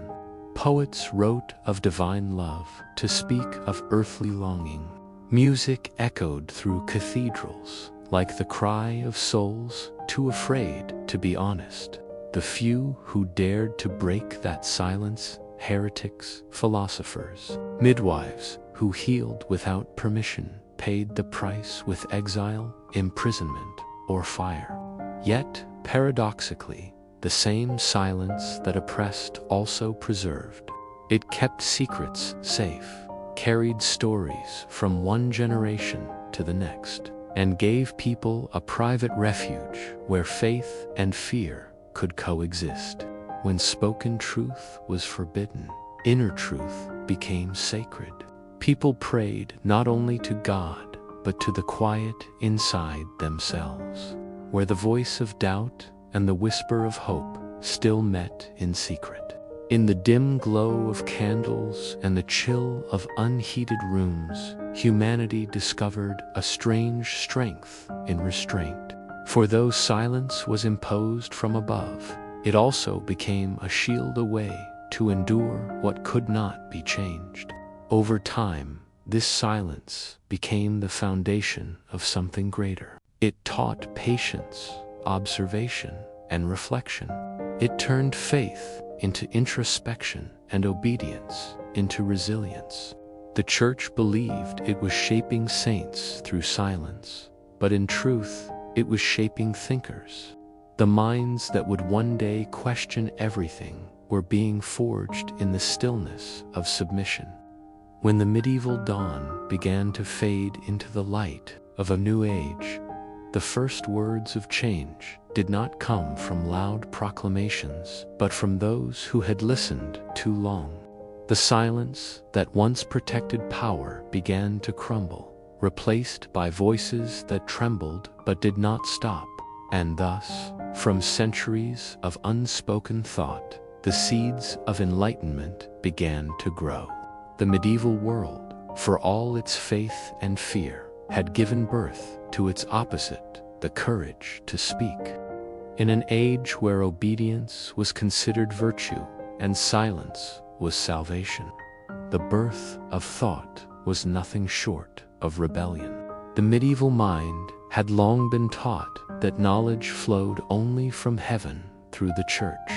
Poets wrote of divine love to speak of earthly longing. Music echoed through cathedrals, like the cry of souls too afraid to be honest. The few who dared to break that silence, heretics, philosophers, midwives who healed without permission, paid the price with exile, imprisonment, or fire. Yet, paradoxically, the same silence that oppressed also preserved. It kept secrets safe, carried stories from one generation to the next, and gave people a private refuge where faith and fear could coexist. When spoken truth was forbidden, inner truth became sacred. People prayed not only to God, but to the quiet inside themselves, where the voice of doubt and the whisper of hope still met in secret. In the dim glow of candles and the chill of unheated rooms, humanity discovered a strange strength in restraint. For though silence was imposed from above, it also became a shield away to endure what could not be changed. Over time, this silence became the foundation of something greater. It taught patience, observation, and reflection. It turned faith into introspection and obedience into resilience. The Church believed it was shaping saints through silence, but in truth, it was shaping thinkers. The minds that would one day question everything were being forged in the stillness of submission. When the medieval dawn began to fade into the light of a new age, the first words of change did not come from loud proclamations, but from those who had listened too long. The silence that once protected power began to crumble, replaced by voices that trembled but did not stop. And thus, from centuries of unspoken thought, the seeds of enlightenment began to grow. The medieval world, for all its faith and fear, had given birth to its opposite, the courage to speak. In an age where obedience was considered virtue and silence was salvation, the birth of thought was nothing short of rebellion. The medieval mind had long been taught that knowledge flowed only from heaven through the Church,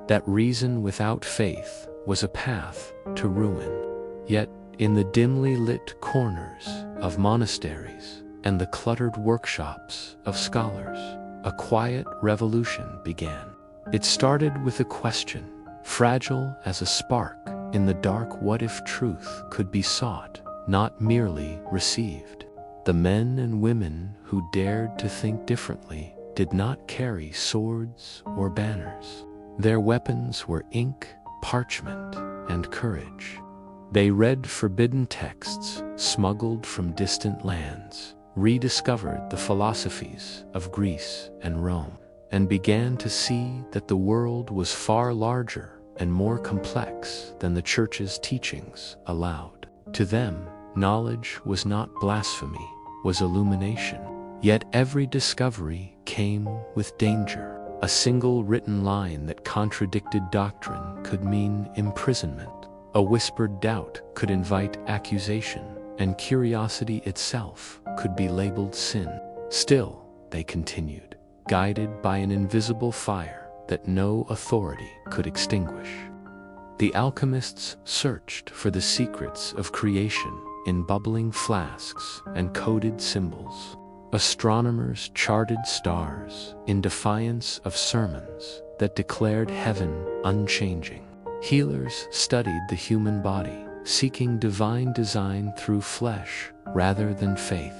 that reason without faith was a path to ruin. Yet, in the dimly lit corners of monasteries and the cluttered workshops of scholars, a quiet revolution began. It started with a question, fragile as a spark in the dark. What if truth could be sought, not merely received? The men and women who dared to think differently did not carry swords or banners. Their weapons were ink, parchment, and courage. They read forbidden texts smuggled from distant lands, rediscovered the philosophies of Greece and Rome, and began to see that the world was far larger and more complex than the Church's teachings allowed. To them, knowledge was not blasphemy, was illumination. Yet every discovery came with danger. A single written line that contradicted doctrine could mean imprisonment. A whispered doubt could invite accusation, and curiosity itself could be labeled sin. Still, they continued, guided by an invisible fire that no authority could extinguish. The alchemists searched for the secrets of creation in bubbling flasks and coded symbols. Astronomers charted stars in defiance of sermons that declared heaven unchanging. Healers studied the human body, seeking divine design through flesh rather than faith.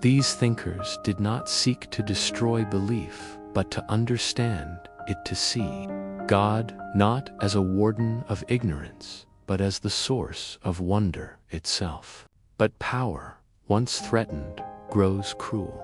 These thinkers did not seek to destroy belief, but to understand it, to see God not as a warden of ignorance, but as the source of wonder itself. But power, once threatened, grows cruel.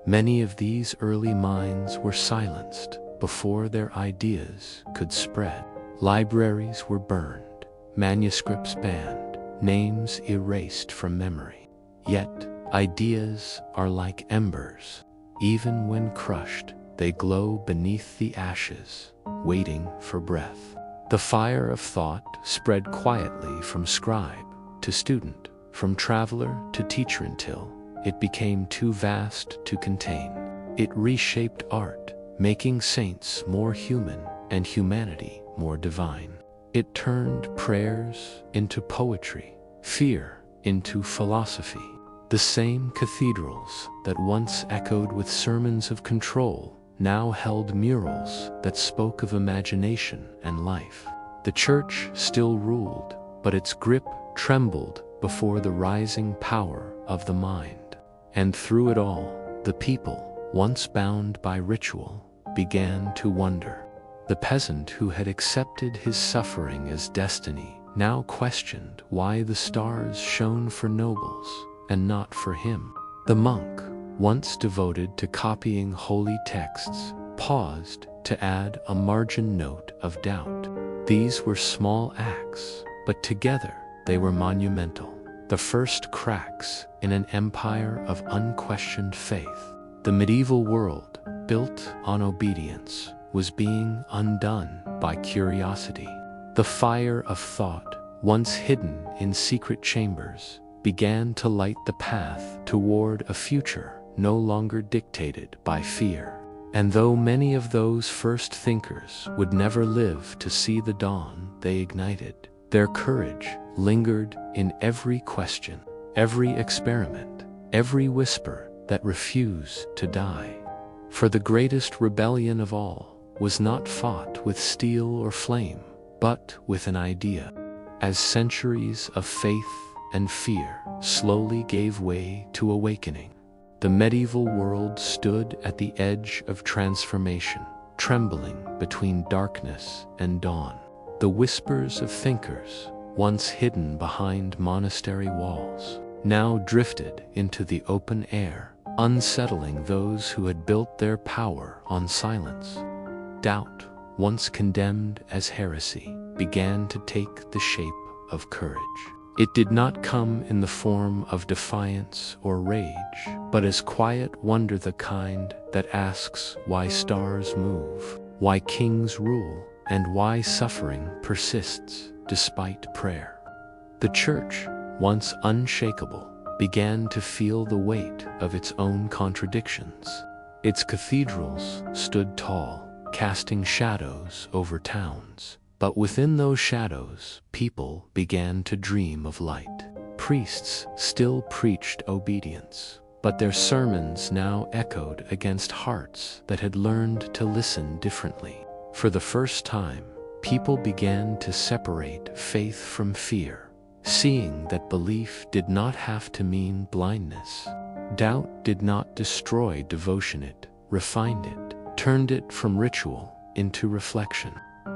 Many of these early minds were silenced before their ideas could spread. Libraries were burned, manuscripts banned, names erased from memory. Yet, ideas are like embers. Even when crushed, they glow beneath the ashes, waiting for breath. The fire of thought spread quietly from scribe to student, from traveler to teacher until, it became too vast to contain. It reshaped art, making saints more human and humanity more divine. It turned prayers into poetry, fear into philosophy. The same cathedrals that once echoed with sermons of control now held murals that spoke of imagination and life. The church still ruled, but its grip trembled before the rising power of the mind. And through it all, the people, once bound by ritual, began to wonder. The peasant who had accepted his suffering as destiny now questioned why the stars shone for nobles and not for him. The monk, once devoted to copying holy texts, paused to add a margin note of doubt. These were small acts, but together they were monumental. The first cracks in an empire of unquestioned faith. The medieval world, built on obedience, was being undone by curiosity. The fire of thought, once hidden in secret chambers, began to light the path toward a future no longer dictated by fear. And though many of those first thinkers would never live to see the dawn they ignited, their courage lingered in every question, every experiment, every whisper that refused to die. For the greatest rebellion of all was not fought with steel or flame, but with an idea. As centuries of faith and fear slowly gave way to awakening, the medieval world stood at the edge of transformation, trembling between darkness and dawn. The whispers of thinkers, once hidden behind monastery walls, now drifted into the open air, unsettling those who had built their power on silence. Doubt, once condemned as heresy, began to take the shape of courage. It did not come in the form of defiance or rage, but as quiet wonder, the kind that asks why stars move, why kings rule, and why suffering persists despite prayer. The church, once unshakable, began to feel the weight of its own contradictions. Its cathedrals stood tall, casting shadows over towns. But within those shadows, people began to dream of light. Priests still preached obedience, but their sermons now echoed against hearts that had learned to listen differently. For the first time, people began to separate faith from fear, seeing that belief did not have to mean blindness. Doubt did not destroy devotion, it refined it, turned it from ritual into reflection.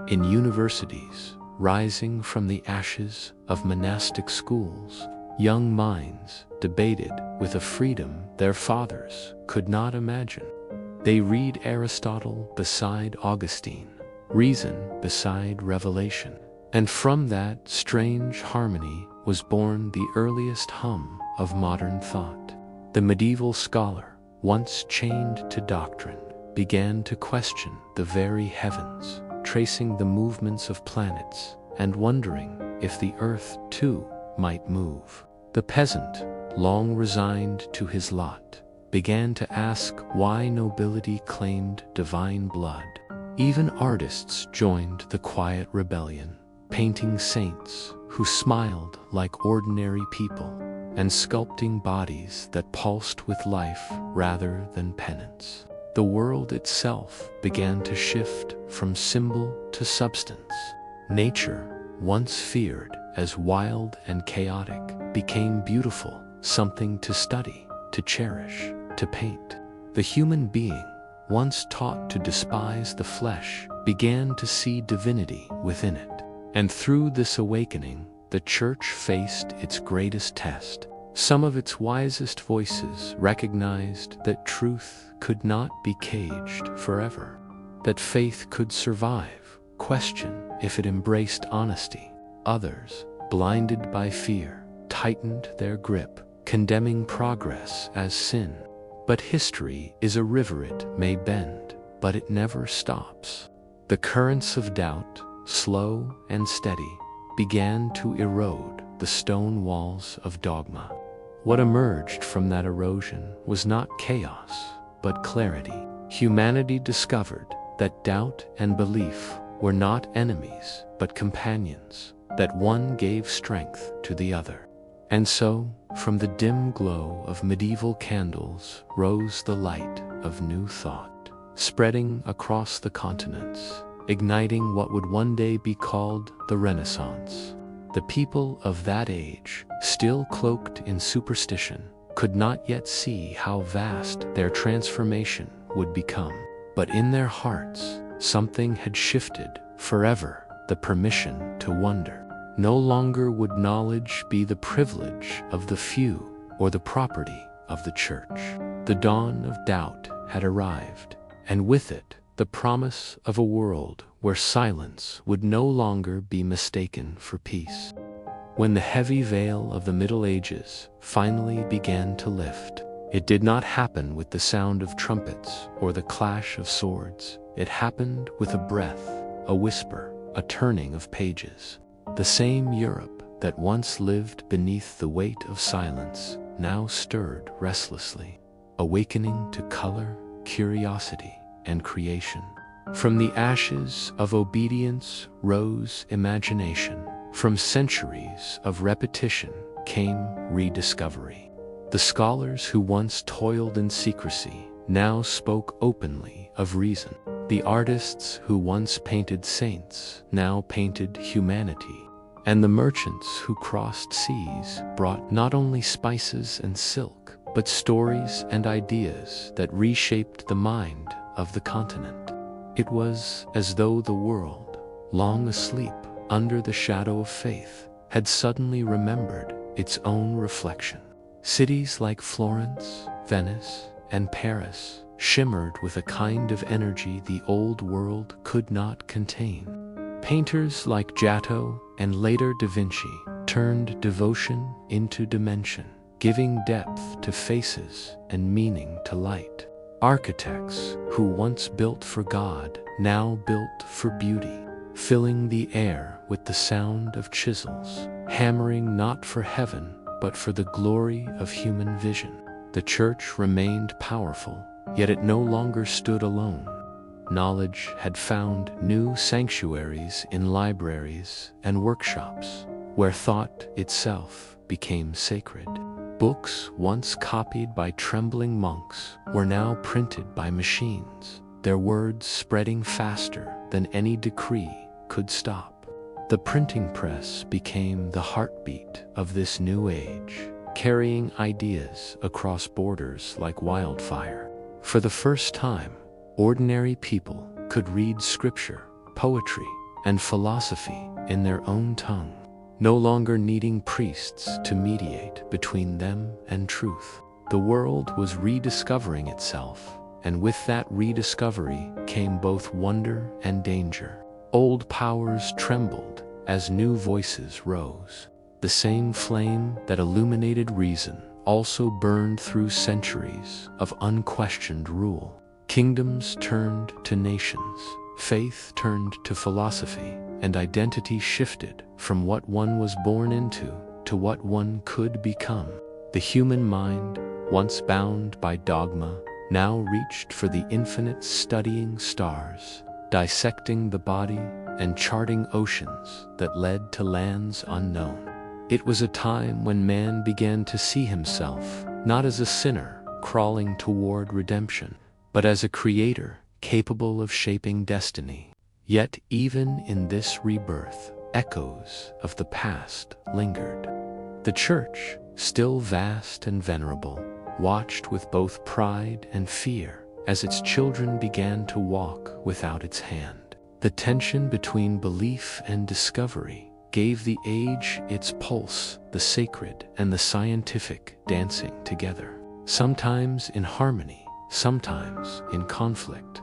In universities, rising from the ashes of monastic schools, young minds debated with a freedom their fathers could not imagine. They read Aristotle beside Augustine, reason beside revelation, and from that strange harmony was born the earliest hum of modern thought. The medieval scholar, once chained to doctrine, began to question the very heavens, tracing the movements of planets and wondering if the earth too might move. The peasant, long resigned to his lot, began to ask why nobility claimed divine blood. Even artists joined the quiet rebellion, painting saints who smiled like ordinary people and sculpting bodies that pulsed with life rather than penance. The world itself began to shift from symbol to substance. Nature, once feared as wild and chaotic, became beautiful, something to study, to cherish, to paint. The human being, once taught to despise the flesh, began to see divinity within it. And through this awakening, the church faced its greatest test. Some of its wisest voices recognized that truth could not be caged forever, that faith could survive, question if it embraced honesty. Others, blinded by fear, tightened their grip, condemning progress as sin. But history is a river, it may bend, but it never stops. The currents of doubt, slow and steady, began to erode the stone walls of dogma. What emerged from that erosion was not chaos, but clarity. Humanity discovered that doubt and belief were not enemies, but companions, that one gave strength to the other. And so, from the dim glow of medieval candles rose the light of new thought, spreading across the continents, igniting what would one day be called the Renaissance. The people of that age, still cloaked in superstition, could not yet see how vast their transformation would become. But in their hearts, something had shifted forever, the permission to wonder. No longer would knowledge be the privilege of the few or the property of the church. The dawn of doubt had arrived, and with it, the promise of a world where silence would no longer be mistaken for peace. When the heavy veil of the Middle Ages finally began to lift, it did not happen with the sound of trumpets or the clash of swords. It happened with a breath, a whisper, a turning of pages. The same Europe that once lived beneath the weight of silence now stirred restlessly, awakening to color, curiosity, and creation. From the ashes of obedience rose imagination. From centuries of repetition came rediscovery. The scholars who once toiled in secrecy now spoke openly of reason. The artists who once painted saints now painted humanity. And the merchants who crossed seas brought not only spices and silk, but stories and ideas that reshaped the mind of the continent. It was as though the world, long asleep under the shadow of faith, had suddenly remembered its own reflection. Cities like Florence, Venice, and Paris shimmered with a kind of energy the old world could not contain. Painters like Giotto and later Da Vinci turned devotion into dimension, giving depth to faces and meaning to light. Architects who once built for God now built for beauty, filling the air with the sound of chisels, hammering not for heaven but for the glory of human vision. The church remained powerful, yet it no longer stood alone. Knowledge had found new sanctuaries in libraries and workshops, where thought itself became sacred. Books once copied by trembling monks were now printed by machines, their words spreading faster than any decree could stop. The printing press became the heartbeat of this new age, carrying ideas across borders like wildfire. For the first time, ordinary people could read scripture, poetry, and philosophy in their own tongue, no longer needing priests to mediate between them and truth. The world was rediscovering itself, and with that rediscovery came both wonder and danger. Old powers trembled as new voices rose. The same flame that illuminated reason also burned through centuries of unquestioned rule. Kingdoms turned to nations, faith turned to philosophy, and identity shifted from what one was born into to what one could become. The human mind, once bound by dogma, now reached for the infinite, studying stars, dissecting the body, and charting oceans that led to lands unknown. It was a time when man began to see himself not as a sinner crawling toward redemption, but as a creator capable of shaping destiny. Yet even in this rebirth, echoes of the past lingered. The church, still vast and venerable, watched with both pride and fear as its children began to walk without its hand. The tension between belief and discovery gave the age its pulse, the sacred and the scientific dancing together, sometimes in harmony, sometimes in conflict.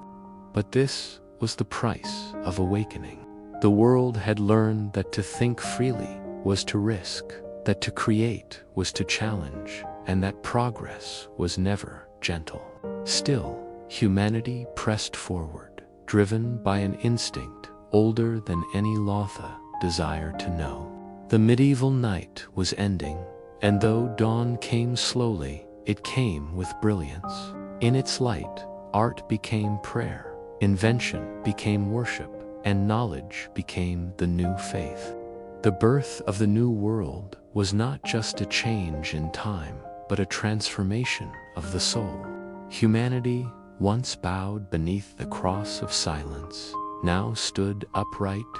But this was the price of awakening. The world had learned that to think freely was to risk, that to create was to challenge, and that progress was never gentle. Still, humanity pressed forward, driven by an instinct older than any Lotha desire to know. The medieval night was ending, And though dawn came slowly, it came with brilliance. In its light, art became prayer, invention became worship, and knowledge became the new faith. The birth of the new world was not just a change in time, but a transformation of the soul. Humanity, once bowed beneath the cross of silence, now stood upright.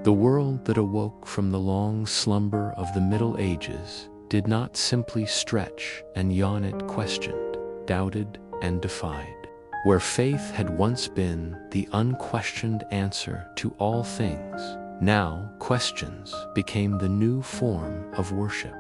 The world that awoke from the long slumber of the Middle Ages did not simply stretch and yawn, it questioned, doubted, and defied. Where faith had once been the unquestioned answer to all things, now questions became the new form of worship.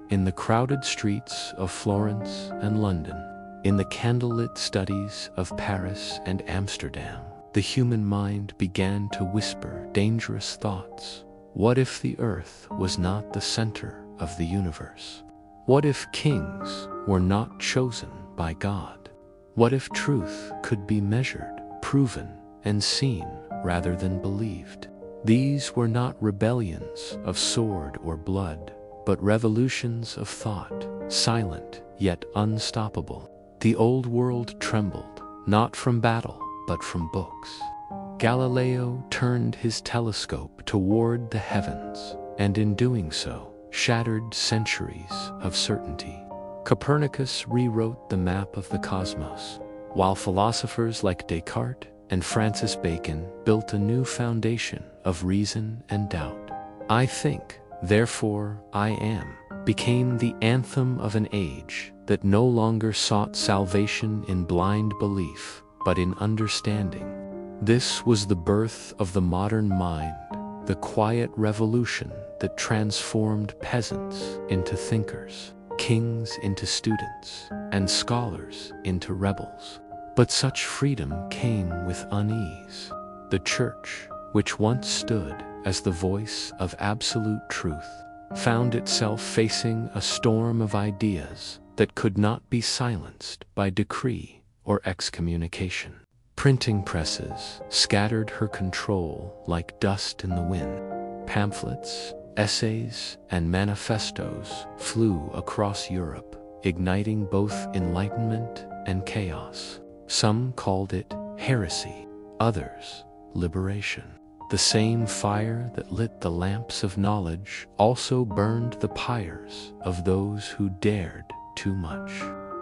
In the crowded streets of Florence and London, in the candlelit studies of Paris and Amsterdam, the human mind began to whisper dangerous thoughts. What if the earth was not the center of the universe? What if kings were not chosen by God? What if truth could be measured, proven, and seen rather than believed? These were not rebellions of sword or blood, but revolutions of thought, silent yet unstoppable. The old world trembled, not from battle, but from books. Galileo turned his telescope toward the heavens, and in doing so, shattered centuries of certainty. Copernicus rewrote the map of the cosmos, while philosophers like Descartes and Francis Bacon built a new foundation of reason and doubt. I think, therefore I am, became the anthem of an age that no longer sought salvation in blind belief, but in understanding. This was the birth of the modern mind, the quiet revolution that transformed peasants into thinkers, kings into students, and scholars into rebels. But such freedom came with unease. The church, which once stood as the voice of absolute truth, found itself facing a storm of ideas that could not be silenced by decree or excommunication. Printing presses scattered her control like dust in the wind. Pamphlets, essays, and manifestos flew across Europe, igniting both enlightenment and chaos. Some called it heresy, others liberation. The same fire that lit the lamps of knowledge also burned the pyres of those who dared too much.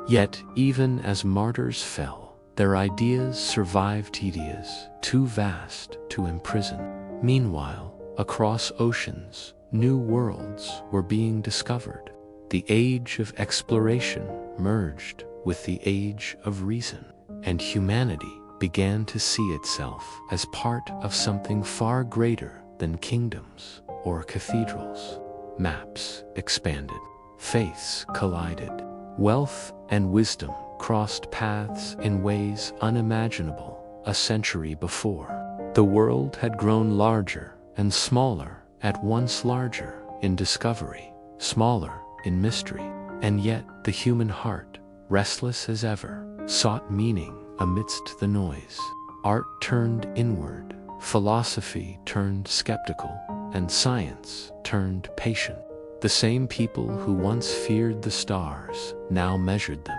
Yet, even as martyrs fell, their ideas survived ideas too vast to imprison. Meanwhile, across oceans, new worlds were being discovered. The age of exploration merged with the age of reason, and humanity began to see itself as part of something far greater than kingdoms or cathedrals. Maps expanded, faiths collided, wealth and wisdom crossed paths in ways unimaginable a century before. The world had grown larger and smaller, at once larger in discovery, smaller in mystery, and yet the human heart, restless as ever, sought meaning amidst the noise. Art turned inward, philosophy turned skeptical, and science turned patient. The same people who once feared the stars now measured them.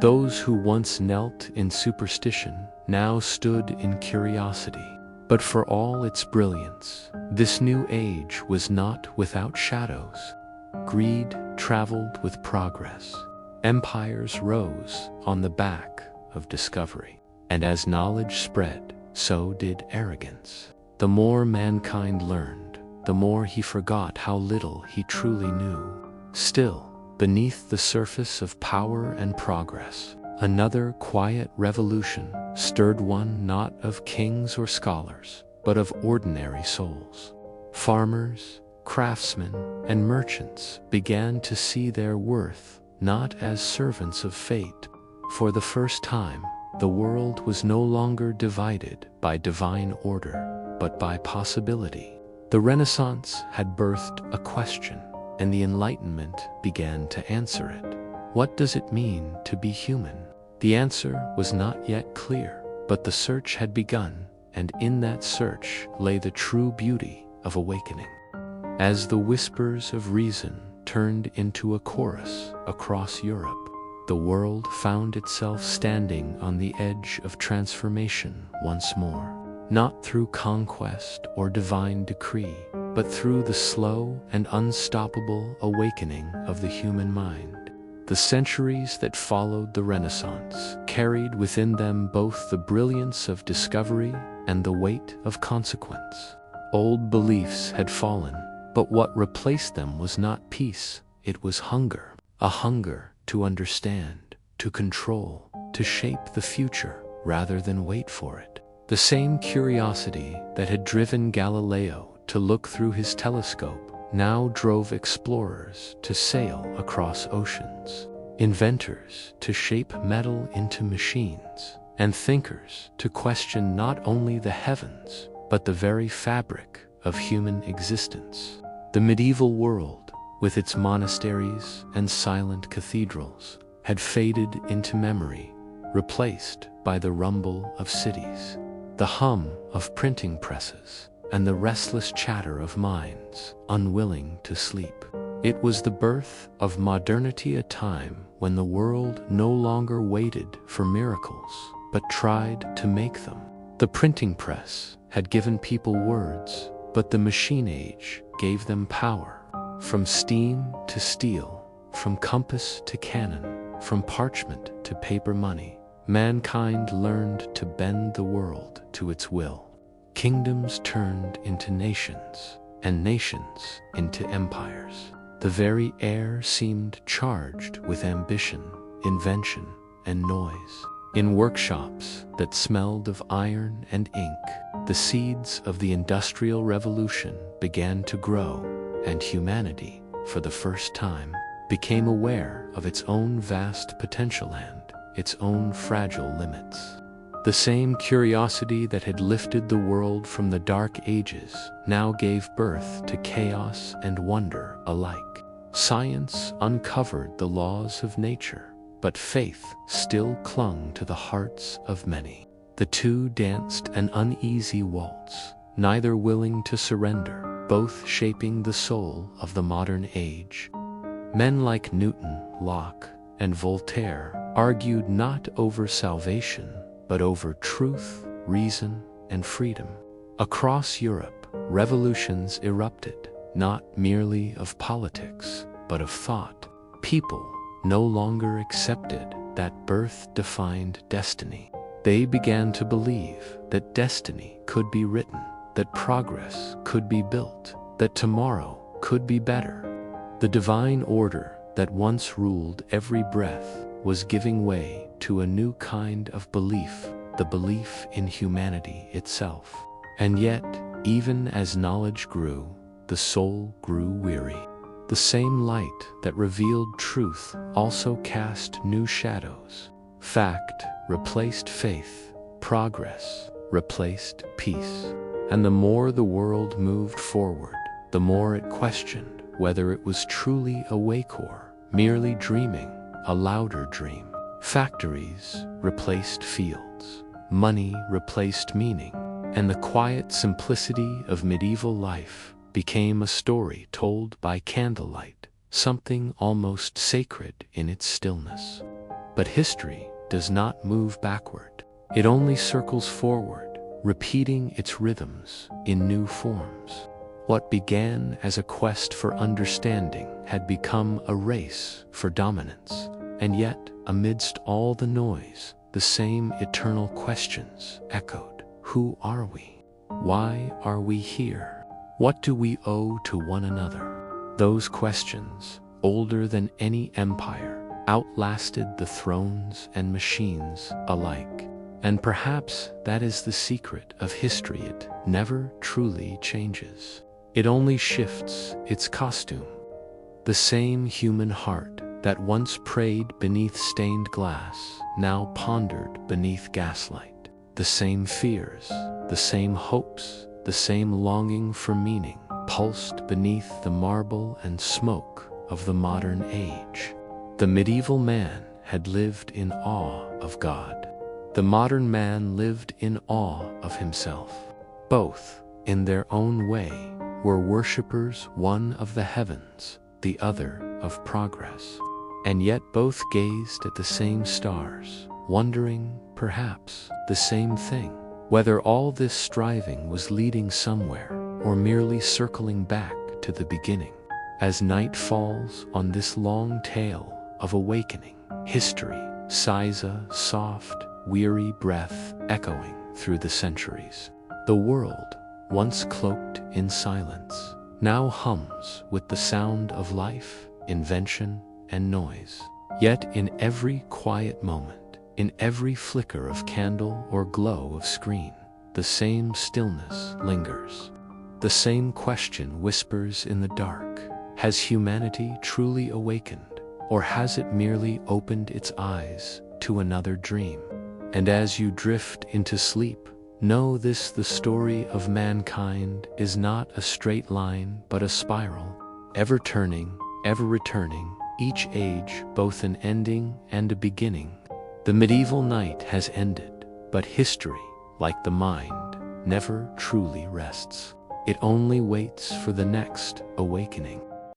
Those who once knelt in superstition now stood in curiosity. But for all its brilliance, this new age was not without shadows. Greed traveled with progress. Empires rose on the back of discovery. And as knowledge spread, so did arrogance. The more mankind learned, the more he forgot how little he truly knew. Still, beneath the surface of power and progress, another quiet revolution stirred, one not of kings or scholars, but of ordinary souls. Farmers, craftsmen, and merchants began to see their worth not as servants of fate. For the first time, the world was no longer divided by divine order, but by possibility. The Renaissance had birthed a question, and the Enlightenment began to answer it. What does it mean to be human? The answer was not yet clear, but the search had begun, and in that search lay the true beauty of awakening. As the whispers of reason turned turned into a chorus across Europe. The world found itself standing on the edge of transformation once more, not through conquest or divine decree, but through the slow and unstoppable awakening of the human mind. The centuries that followed the Renaissance carried within them both the brilliance of discovery and the weight of consequence. Old beliefs had fallen, but what replaced them was not peace, it was hunger. A hunger to understand, to control, to shape the future rather than wait for it. The same curiosity that had driven Galileo to look through his telescope now drove explorers to sail across oceans, inventors to shape metal into machines, and thinkers to question not only the heavens, but the very fabric of human existence. The medieval world, with its monasteries and silent cathedrals, had faded into memory, replaced by the rumble of cities, the hum of printing presses, and the restless chatter of minds unwilling to sleep. It was the birth of modernity, a time when the world no longer waited for miracles, but tried to make them. The printing press had given people words, but the machine age gave them power. From steam to steel, from compass to cannon, from parchment to paper money, mankind learned to bend the world to its will. Kingdoms turned into nations, and nations into empires. The very air seemed charged with ambition, invention, and noise. In workshops that smelled of iron and ink, the seeds of the Industrial Revolution began to grow, and humanity, for the first time, became aware of its own vast potential and its own fragile limits. The same curiosity that had lifted the world from the Dark Ages now gave birth to chaos and wonder alike. Science uncovered the laws of nature, but faith still clung to the hearts of many. The two danced an uneasy waltz, neither willing to surrender, both shaping the soul of the modern age. Men like Newton, Locke, and Voltaire argued not over salvation, but over truth, reason, and freedom. Across Europe, revolutions erupted, not merely of politics, but of thought. People no longer accepted that birth defined destiny. They began to believe that destiny could be written, that progress could be built, that tomorrow could be better. The divine order that once ruled every breath was giving way to a new kind of belief, the belief in humanity itself. And yet, even as knowledge grew, the soul grew weary. The same light that revealed truth also cast new shadows. Fact replaced faith, progress replaced peace. And the more the world moved forward, the more it questioned whether it was truly awake or merely dreaming a louder dream. Factories replaced fields, money replaced meaning, and the quiet simplicity of medieval life became a story told by candlelight, something almost sacred in its stillness. But history does not move backward. It only circles forward, repeating its rhythms in new forms. What began as a quest for understanding had become a race for dominance. And yet, amidst all the noise, the same eternal questions echoed. Who are we? Why are we here? What do we owe to one another? Those questions, older than any empire, outlasted the thrones and machines alike. And perhaps that is the secret of history. It never truly changes. It only shifts its costume. The same human heart that once prayed beneath stained glass now pondered beneath gaslight. The same fears, the same hopes, the same longing for meaning pulsed beneath the marble and smoke of the modern age. The medieval man had lived in awe of God. The modern man lived in awe of himself. Both, in their own way, were worshippers, one of the heavens, the other of progress. And yet both gazed at the same stars, wondering, perhaps, the same thing, whether all this striving was leading somewhere or merely circling back to the beginning. As night falls on this long tale of awakening, history sighs a soft, weary breath echoing through the centuries. The world, once cloaked in silence, now hums with the sound of life, invention, and noise. Yet in every quiet moment, in every flicker of candle or glow of screen, the same stillness lingers. The same question whispers in the dark. Has humanity truly awakened, or has it merely opened its eyes to another dream? And as you drift into sleep, know this: the story of mankind is not a straight line but a spiral, ever turning, ever returning, each age both an ending and a beginning. The medieval night has ended, but history, like the mind, never truly rests. It only waits for the next awakening.